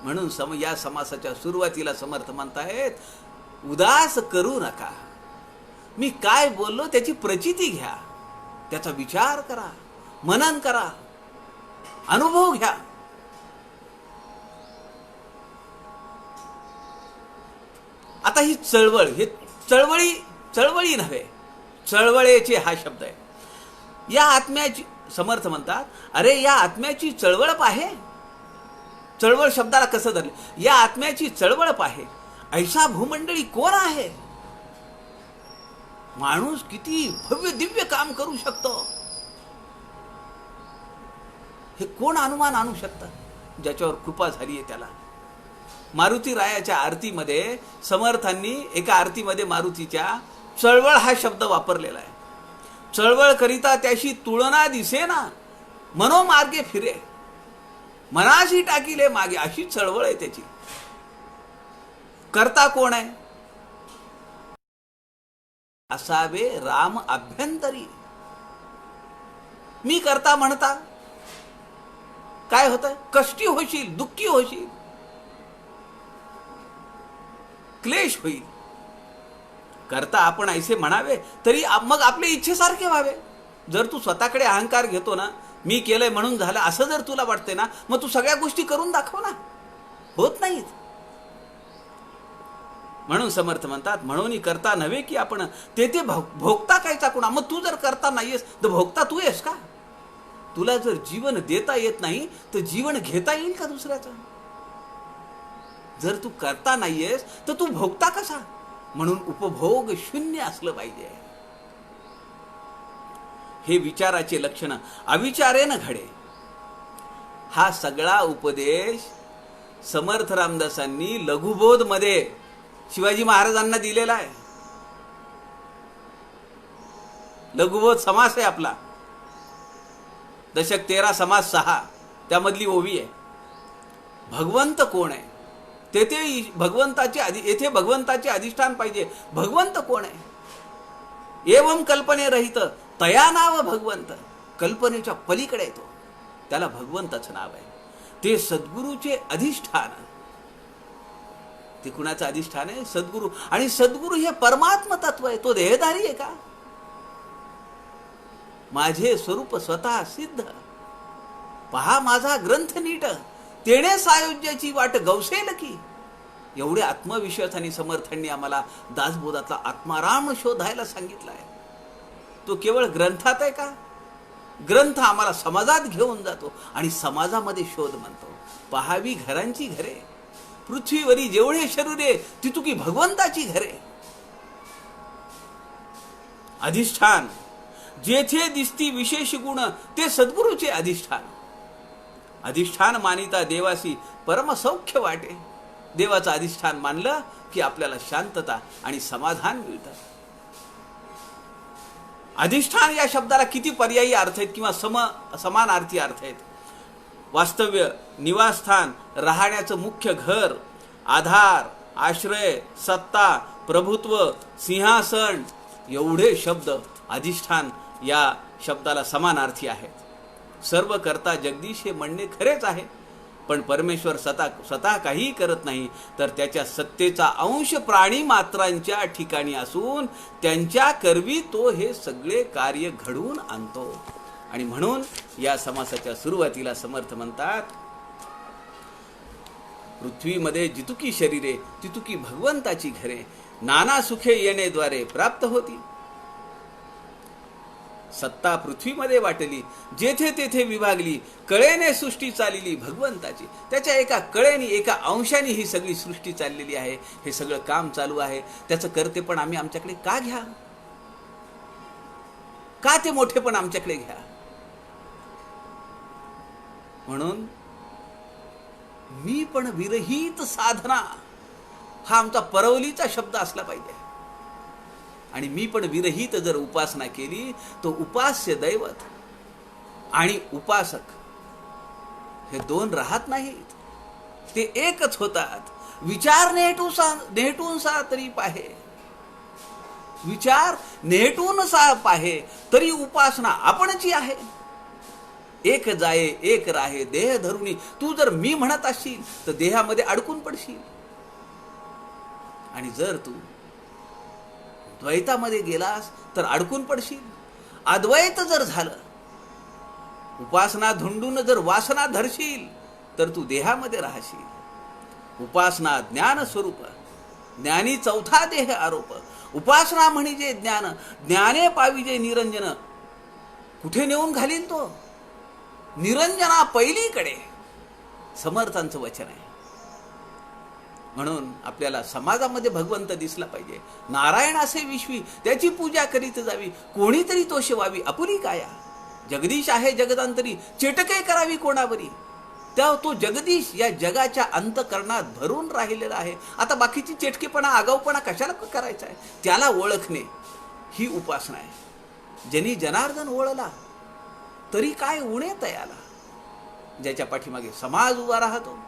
म्हणून या समासाच्या सुरुवातीला समर्थ म्हणतायत, उदास करू नका. मी काय बोललो त्याची प्रचिती घ्या, त्याचा विचार करा, मनन करा, अनुभव घ्या. आता ही चळवळ, हे चळवळी नव्हे, चळवळेचे हा शब्द आहे. या आत्म्याची, समर्थ म्हणतात, अरे या आत्म्याची चळवळप आहे. चळवळ शब्दाला कसं धरलं? या आत्म्याची चळवळप आहे. ऐसा भूमंडळी कोण आहे? माणूस किती भव्य दिव्य काम करू शकतो, हे कोण अनुमान आणू शकतं? ज्याच्यावर कृपा झाली आहे त्याला. मारुती रायाच्या आरतीमध्ये समर्थांनी एका आरतीमध्ये मारुतीच्या चळवळ हा शब्द वापरलेला आहे. चळवळ करिता त्याशी तुळना दिसेना, मनोमार्गे फिरे, मनाशी टाकीले मागे, अशी चळवळ आहे त्याची. करता कोण आहे? असावे राम अभ्यंतरी. मी करता म्हणता काय होतं? कष्टी होशील, दुःखी होशील, क्लेश होईल. करता आपण ऐसे म्हणावे तरी मग आपल्या इच्छेसारखे व्हावे. जर तू स्वतःकडे अहंकार घेतो ना, मी केलंय म्हणून झालं असं जर तुला वाटते ना, मग तू सगळ्या गोष्टी करून दाखव ना. होत नाहीत. म्हणून समर्थ म्हणतात, म्हणून करता नव्हे की आपण ते भोगता कायचा कुणा. मग तू जर करता नाहीयेस तर भोगता तू आहेस का? तुला जर जीवन देता येत नाही तर जीवन घेता येईल का दुसऱ्याचं? जर तू करता नाहीयेस तर तू भोगता कसा? म्हणून उपभोग शून्य असलं पाहिजे. हे विचाराचे लक्षण अविचारेनं घडे. हा सगळा उपदेश समर्थ रामदासांनी लघुबोध मध्ये शिवाजी महाराजांना दिलेला आहे. लघुबोध समास आहे आपला, दशक 13 समास 6 त्यामधली ओवी आहे. भगवंत कोण आहे? तेथे भगवंताचे अधिष्ठान पाहिजे. भगवंत कोण आहे? एवं कल्पने रहित तया नाव भगवंत. कल्पनेच्या पलीकडे येतो, त्याला भगवंताचं नाव आहे. ते सद्गुरूचे अधिष्ठान. ते कुणाचं अधिष्ठान आहे? सद्गुरू. आणि सद्गुरू हे परमात्म तत्व आहे. तो देहधारी आहे का? माझे स्वरूप स्वतः सिद्ध, पहा माझा ग्रंथ नीट, तेणे सायुज्याची वाट गवसेल की. एवढे आत्मविश्वासाने समर्थांनी आम्हाला दासबोधातला आत्माराम शोधायला सांगितला आहे. तो केवळ ग्रंथात आहे का? ग्रंथ आम्हाला समाजात घेऊन जातो आणि समाजामध्ये शोध म्हणतो. पहावी घरांची घरे, पृथ्वीवरी जेवढे शरीरे तितुकी भगवंताची घरे. अधिष्ठान जेथे दिसती विशेष गुण ते सद्गुरूचे अधिष्ठान. अधिष्ठान मानिता देवासी परमसौख्य वाटे. देवाचं अधिष्ठान मानलं की आपल्याला शांतता आणि समाधान मिळतं. अधिष्ठान या शब्दाला किती पर्यायी अर्थ आहेत किंवा समानार्थी अर्थ आहेत. वास्तव्य, निवासस्थान, राहण्याचं मुख्य घर, आधार, आश्रय, सत्ता, प्रभुत्व, सिंहासन, एवढे शब्द अधिष्ठान या शब्दाला समानार्थी आहेत. सर्व करता जगदीश हे म्हणणे खरेच आहे, पण परमेश्वर स्वतः काहीही करत नाही, तर त्याच्या सत्तेचा अंश प्राणी मात्रांच्या ठिकाणी असून त्यांच्या करवी तो हे सगळे कार्य घडवून आणतो. आणि म्हणून या समासाच्या सुरुवातीला समर्थ म्हणतात, पृथ्वीमध्ये जितुकी शरीरे तितुकी भगवंताची घरे, नाना सुखे येणेद्वारे प्राप्त होती. सत्ता पृथ्वीमध्ये वाटली, जेथे तेथे विभागली, कळेने सृष्टी चालली भगवंताची. त्याच्या एका कळेने, एका अंशाने ही सगळी सृष्टी चाललेली आहे. हे सगळं काम चालू आहे. त्याचं करतेपण आम्ही आमच्याकडे का घ्या? का ते मोठेपण आमच्याकडे घ्या? म्हणून मी पण विरहित साधना हा आमचा परवलीचा शब्द असला पाहिजे. आणि मी पण विरहित जर उपासना केली तो उपास्य दैवत आणि उपासक हे दोन राहत नाहीत, ते एकच होतात. विचार नेटून सा तरी पाहे, विचार नेटून सा पाहे तरी उपासना आपणची आहे. एक जाये एक राहे देह धरुणी. तू जर मी म्हणत असशील तर देहामध्ये अडकून पडशील. आणि जर तू द्वैतामध्ये गेलास तर अडकून पडशील. अद्वैत जर झालं, उपासना धुंडून जर वासना धरशील तर तू देहामध्ये राहशील. उपासना ज्ञान स्वरूप, ज्ञानी चौथा देह आरोप. उपासना म्हणजे ज्ञान, ज्ञाने पाविजे निरंजन. कुठे नेऊन घालील तो? निरंजना पहिलीकडे. समर्थांचं वचन आहे. म्हणून आपल्याला समाजामध्ये भगवंत दिसला पाहिजे. नारायण असे विश्वी त्याची पूजा करीत जावी, कोणीतरी तो शिवावी आपुली काया. जगदीश आहे जगदांतरी, चेटके करावी कोणावरी. त्या तो जगदीश या जगाच्या अंतकरणात भरून राहिलेला आहे. आता बाकीची चेटकेपणा, आगाऊपणा कशाला करायचा आहे? त्याला ओळखणे ही उपासना आहे. ज्यांनी जनार्दन ओळखला तरी काय उणे तयाला. ज्याच्या पाठीमागे समाज उभा राहतो,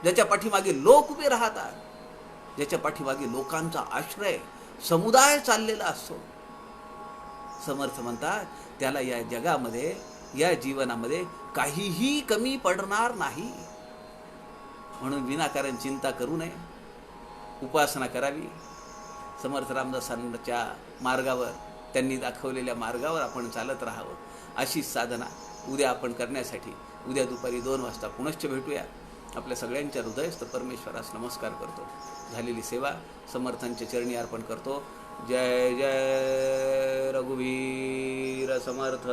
ज्याच्या पाठीमागे लोक उभे राहतात, ज्याच्या पाठीमागे लोकांचा आश्रय, समुदाय चाललेला असतो, समर्थ म्हणतात त्याला या जगामध्ये, या जीवनामध्ये काहीही कमी पडणार नाही. म्हणून विनाकारण चिंता करू नये, उपासना करावी. समर्थ रामदासांच्या मार्गावर, त्यांनी दाखवलेल्या मार्गावर आपण चालत राहावं. अशीच साधना उद्या आपण करण्यासाठी उद्या दुपारी 2 वाजता पुनश्च भेटूया. आपल्या सगळ्यांच्या हृदयस्थ परमेश्वरास नमस्कार करतो. झालेली सेवा समर्थांच्या चरणी अर्पण करतो. जय जय रघुवीर समर्थ.